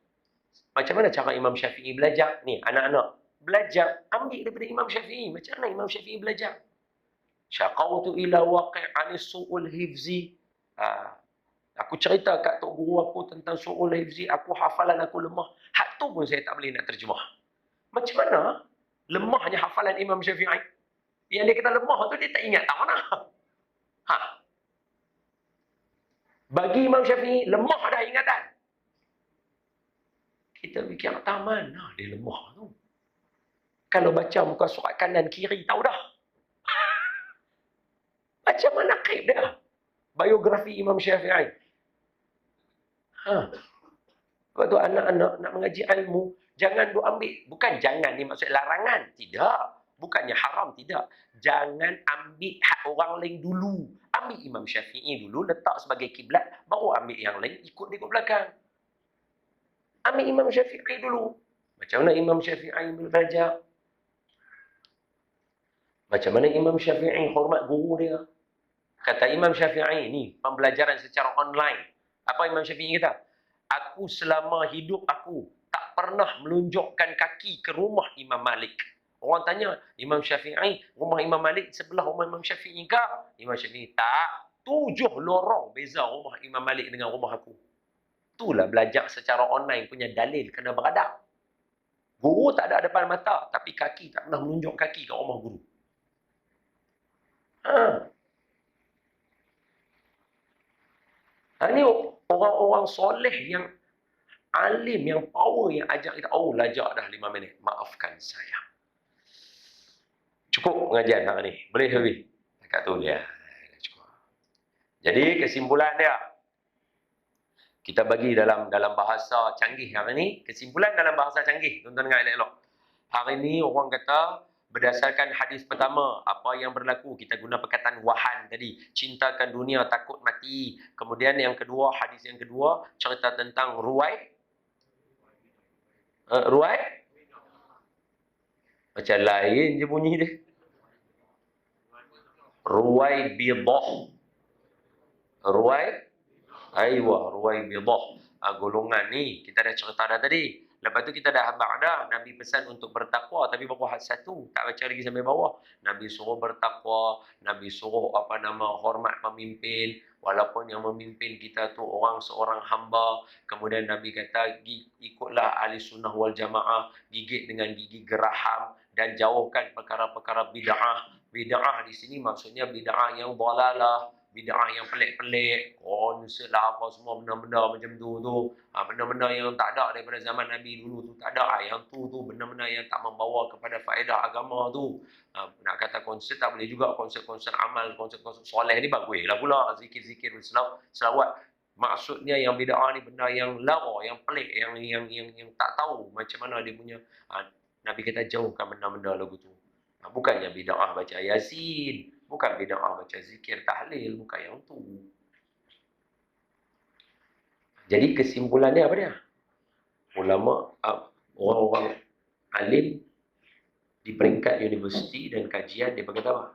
Macam mana cara Imam Syafi'i belajar? Ni anak-anak belajar ambil daripada Imam Syafi'i. Macam mana Imam Syafi'i belajar? Syaqautu ila waqi'ani su'ul hifzi. Aku cerita kat tok guru aku tentang su'ul hifzi, aku hafalan aku lemah. Hak tu pun saya tak boleh nak terjemah. Macam mana lemahnya hafalan Imam Syafi'i? Yang dia kata lemah tu dia tak ingat tak mana. Bagi Imam Syafi'i lemah dah ingatan. Kita fikir tak mana dia lemah tu. Kalau baca muka surat kanan kiri tahu dah. Macam mana nakib dia? Biografi Imam Syafi'i. Sebab tu anak-anak nak mengaji ilmu, jangan duk ambil. Bukan jangan ni maksud larangan. Tidak. Bukannya haram, tidak. Jangan ambil hak orang lain dulu. Ambil Imam Syafi'i dulu, letak sebagai kiblat, baru ambil yang lain, ikut dia ke belakang. Ambil Imam Syafi'i dulu. Macam mana Imam Syafi'i belajar? Macam mana Imam Syafi'i hormat guru dia? Kata Imam Syafi'i ni, pembelajaran secara online. Apa Imam Syafi'i kata? Aku selama hidup aku tak pernah melunjukkan kaki ke rumah Imam Malik. Orang tanya, Imam Syafi'i, rumah Imam Malik sebelah rumah Imam Syafi'i ke? Imam Syafi'i, tak. 7 lorong beza rumah Imam Malik dengan rumah aku. Itulah belajar secara online punya dalil kena beradab. Guru tak ada depan mata, tapi kaki tak pernah menunjuk kaki ke rumah guru. Ini orang-orang soleh yang alim, yang power, yang ajak kita. Oh, lajak dah 5 minit. Maafkan saya. Cukup pengajian hari ni. Boleh habis? Dekat tu dia. Cukup. Jadi kesimpulan dia. Kita bagi dalam bahasa canggih hari ni. Kesimpulan dalam bahasa canggih. Tuan-tuan dengar elok-elok. Hari ni orang kata berdasarkan hadis pertama, apa yang berlaku, kita guna perkataan wahan tadi. Cintakan dunia, takut mati. Kemudian yang kedua, hadis yang kedua, cerita tentang ruwai. Ruwai? Macam lain je bunyi dia. Ruwai bidah. Ruwai? Aywa, ruwai bidah. Golongan ni, kita dah cerita dah tadi. Lepas tu kita dah habaq dah. Nabi pesan untuk bertakwa. Tapi baru had satu. Tak baca lagi sampai bawah. Nabi suruh bertakwa. Nabi suruh hormat pemimpin. Walaupun yang memimpin kita tu seorang hamba. Kemudian Nabi kata, ikutlah ahli sunnah wal jamaah. Gigit dengan gigi geraham. Dan jauhkan perkara-perkara bid'ah. Bid'ah di sini maksudnya bid'ah yang dalalah. Bid'ah yang pelik-pelik, konsert lah apa semua benda-benda macam tu. Benda-benda yang tak ada daripada zaman Nabi dulu tu tak ada. Yang tu benda-benda yang tak membawa kepada faedah agama tu. Nak kata konsert tak boleh juga. Konsert-konsert amal, konsert-konsert soleh ni bagus lah pula. Zikir-zikir, selawat. Maksudnya yang bid'ah ni benda yang lara, yang pelik, yang tak tahu macam mana dia punya. Nabi kata jauhkan benda-benda lagu tu. Bukannya bid'ah baca Yasin. Bukan bid'ah baca zikir tahlil. Bukan yang tu. Jadi kesimpulannya apa dia? Ulama, orang-orang alim di peringkat universiti dan kajian dia berkata apa?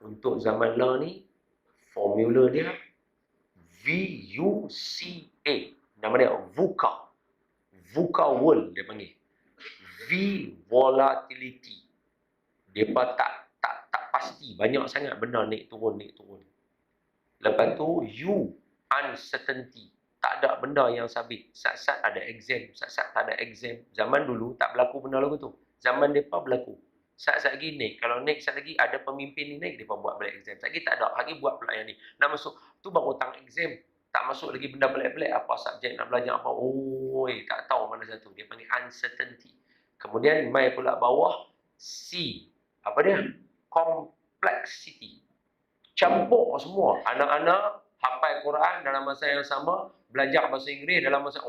Untuk zaman lah ni, formula dia VUCA. Nama dia VUCA. VUCA World dia panggil. V volatility. Depa tak pasti, banyak sangat benda naik turun. Lepas tu U uncertainty. Tak ada benda yang sabit. Sat-sat ada exam, sat-sat tak ada exam. Zaman dulu tak berlaku benda lagu tu. Zaman depa berlaku. Sat-sat lagi naik. Kalau naik sat lagi ada pemimpin ni naik, depa buat balik exam. Sat lagi tak ada, lagi buat pula yang ni. Nak masuk tu baru tang exam. Tak masuk lagi benda pelik-pelik, apa subjek nak belajar apa. Tak tahu mana satu. Dia panggil uncertainty. Kemudian mai pula bawah C. Apa dia? Complexity. Campur semua. Anak-anak hafal Quran dalam masa yang sama, belajar bahasa Inggeris dalam masa,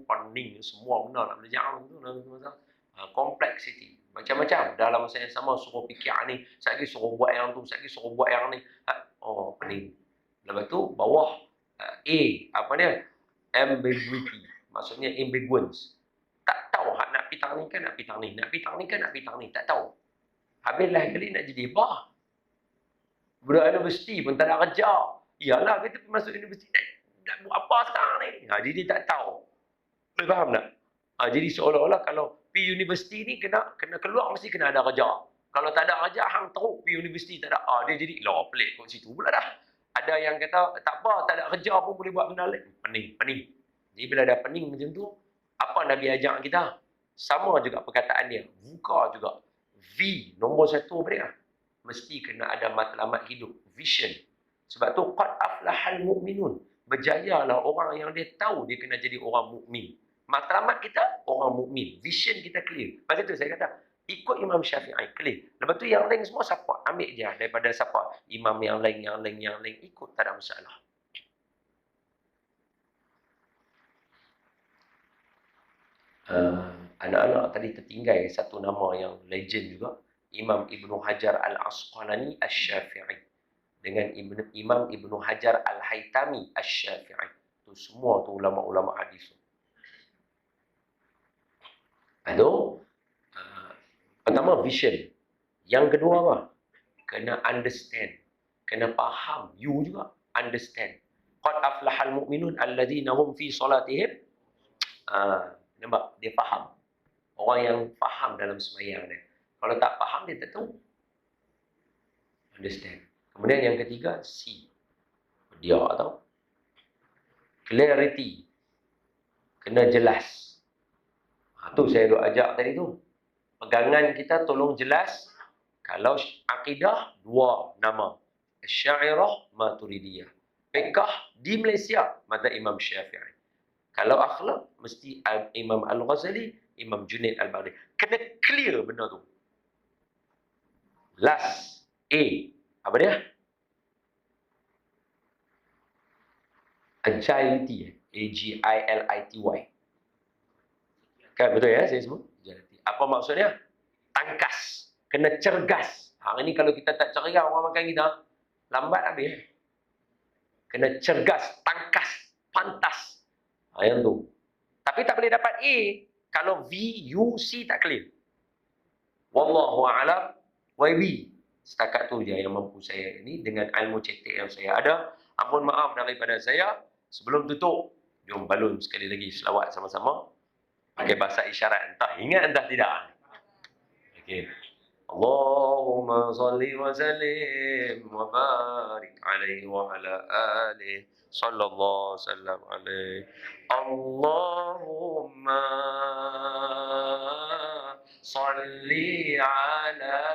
pening semua benar nak belajar tu dalam masa. Complexity. Macam-macam dalam masa yang sama suruh fikir ni, sekali suruh buat yang tu, sekali suruh buat yang ni. Pening. Lepas tu bawah A, apa dia? Ambiguity. Maksudnya ambiguous. Tak tahu nak pitang ni kan nak pitang ni, nak pitang ni kan nak pitang ni, tak tahu. Habis lain kali nak jadi apa? Budak universiti pun tak nak kerja. Iyalah kita masuk universiti nak buat apa sekarang ni? Jadi dia tak tahu. Boleh faham tak? Jadi seolah-olah kalau pergi universiti ni kena keluar mesti kena ada kerja. Kalau tak ada kerja hang teruk pergi universiti tak ada. Dia jadi pelik kat situ pula dah. Ada yang kata tak apa, tak ada kerja pun boleh buat benda lain. Pening. Jadi bila ada pening macam tu, apa Nabi ajak kita? Sama juga perkataan dia. Buka juga. V, nombor 1 apa dia? Mesti kena ada matlamat hidup, vision. Sebab tu qad aflahal mu'minun. Berjayalah orang yang dia tahu dia kena jadi orang mukmin. Matlamat kita orang mukmin, vision kita clear. Pasal tu saya kata, ikut Imam Syafi'i clear. Lepas tu yang lain semua siapa? Ambil je daripada siapa? Imam yang lain ikut, tak ada masalah. Anak-anak tadi tertinggal satu nama yang legend juga, Imam Ibnu Hajar Al-Asqalani Asy-Syafi'i dengan Imam Ibnu Hajar Al-Haytami Asy-Syafi'i. Itu semua tu ulama-ulama hadis. Itu pertama vision. Yang kedua apa? Kena understand. Kena faham. You juga understand. Qad aflahal mu'minun alladzina hum fi salatihim. Nampak? Dia faham. Orang yang faham dalam sembahyang dia. Kalau tak faham, dia tak tahu. Understand. Kemudian yang ketiga, see. Dia tahu. Clarity. Kena jelas. Tu saya duk ajak tadi tu. Pegangan kita tolong jelas. Kalau akidah, 2 nama. Asy'ariyah, Maturidiyah. Fiqh di Malaysia, mazhab Imam Syafi'i. Kalau akhlak, mesti Imam Al-Ghazali, Imam Junaid Al-Baghdadi. Kena clear benda tu. Last, A. Apa dia? Agility. A-G-I-L-I-T-Y. Kan betul ya saya sebut? Apa maksudnya? Tangkas. Kena cergas. Hari ni kalau kita tak ceria orang makan kita, lambat habis. Kena cergas, tangkas, pantas. Yang tu. Tapi tak boleh dapat A kalau V, U, C tak clear. Wallahu a'lam YB. Setakat tu je yang mampu saya ini dengan ilmu cetek yang saya ada. Ampun maaf daripada saya. Sebelum tutup, jom balun sekali lagi selawat sama-sama. Pakai bahasa isyarat. Entah ingat entah tidak. Okey. Allahumma salli wa sallim wa barik alaihi wa ala alihi sallallahu sallam alaihi. Allahumma salli ala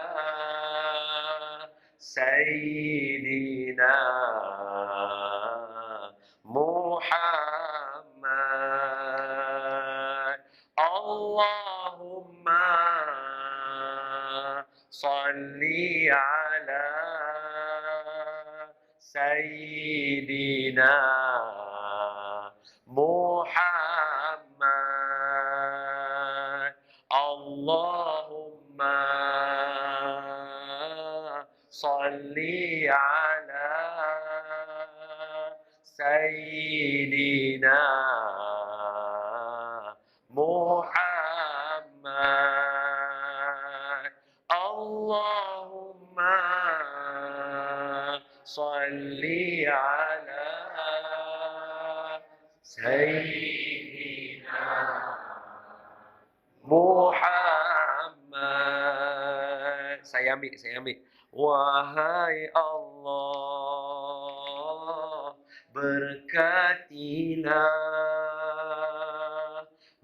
sayyidina Muhammad. Allahumma salli ala sayyidina Muhammad. Allahumma salli ala sayyidina Muhammad. Allahumma salli ala sayyidina Muhammad. Saya ambil. Wahai Allah, berkatilah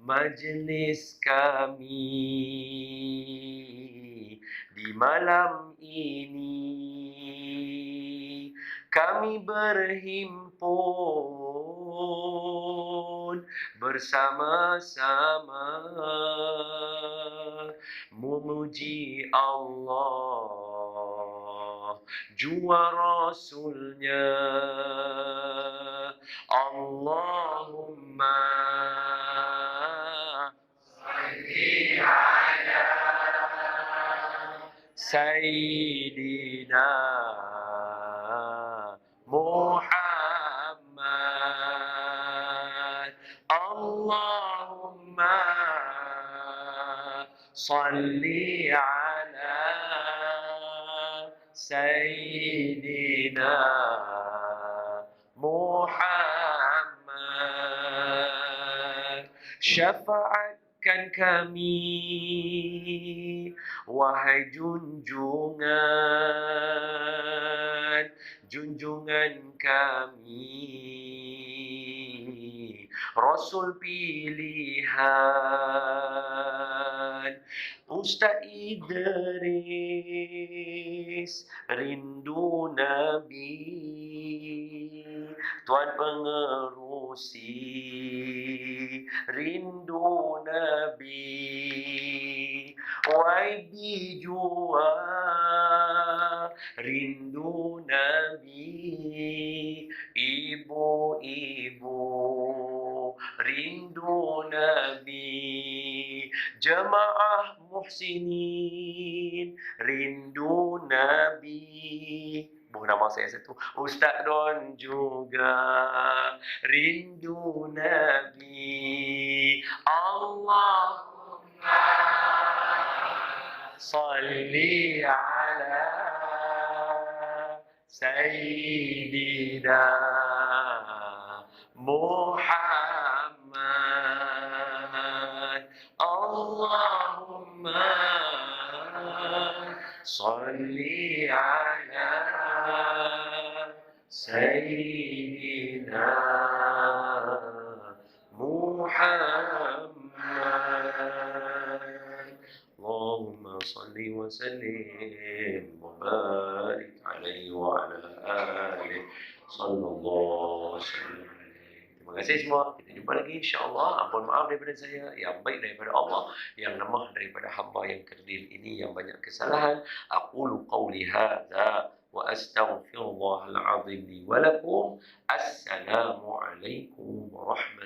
majlis kami di malam ini. Kami berhimpun bersama-sama memuji Allah jua Rasulnya. Allahumma salli ala Sayyidina Muhammad. Allahumma salli ala Sayyidina Muhammad. Syafaatkan kami, wahai junjungan kami, Rasul pilihan. Ustaz Idris rindu Nabi, Tuan pengerusi rindu Nabi. YB jua rindu Nabi, ibu-ibu rindu Nabi, jemaah muhsinin rindu Nabi. Nama saya satu, Ustaz Don juga rindu Nabi. Allahumma salli ala Sayyidina Muhammad. Allahumma salli ala Sayyidina Muhammad. Allahumma salli wa sallim wa barik alaihi wa ala alihi sallallahu alaihi wasallam. Terima kasih semua. Kita jumpa lagi insya-Allah. Ampun maaf daripada saya, yang baik daripada Allah, yang lemah daripada hamba yang kerdil ini yang banyak kesalahan. Aqulu qawli hadza wa astaghfirullahal azim li wa lakum. Assalamu alaikum warahmatullahi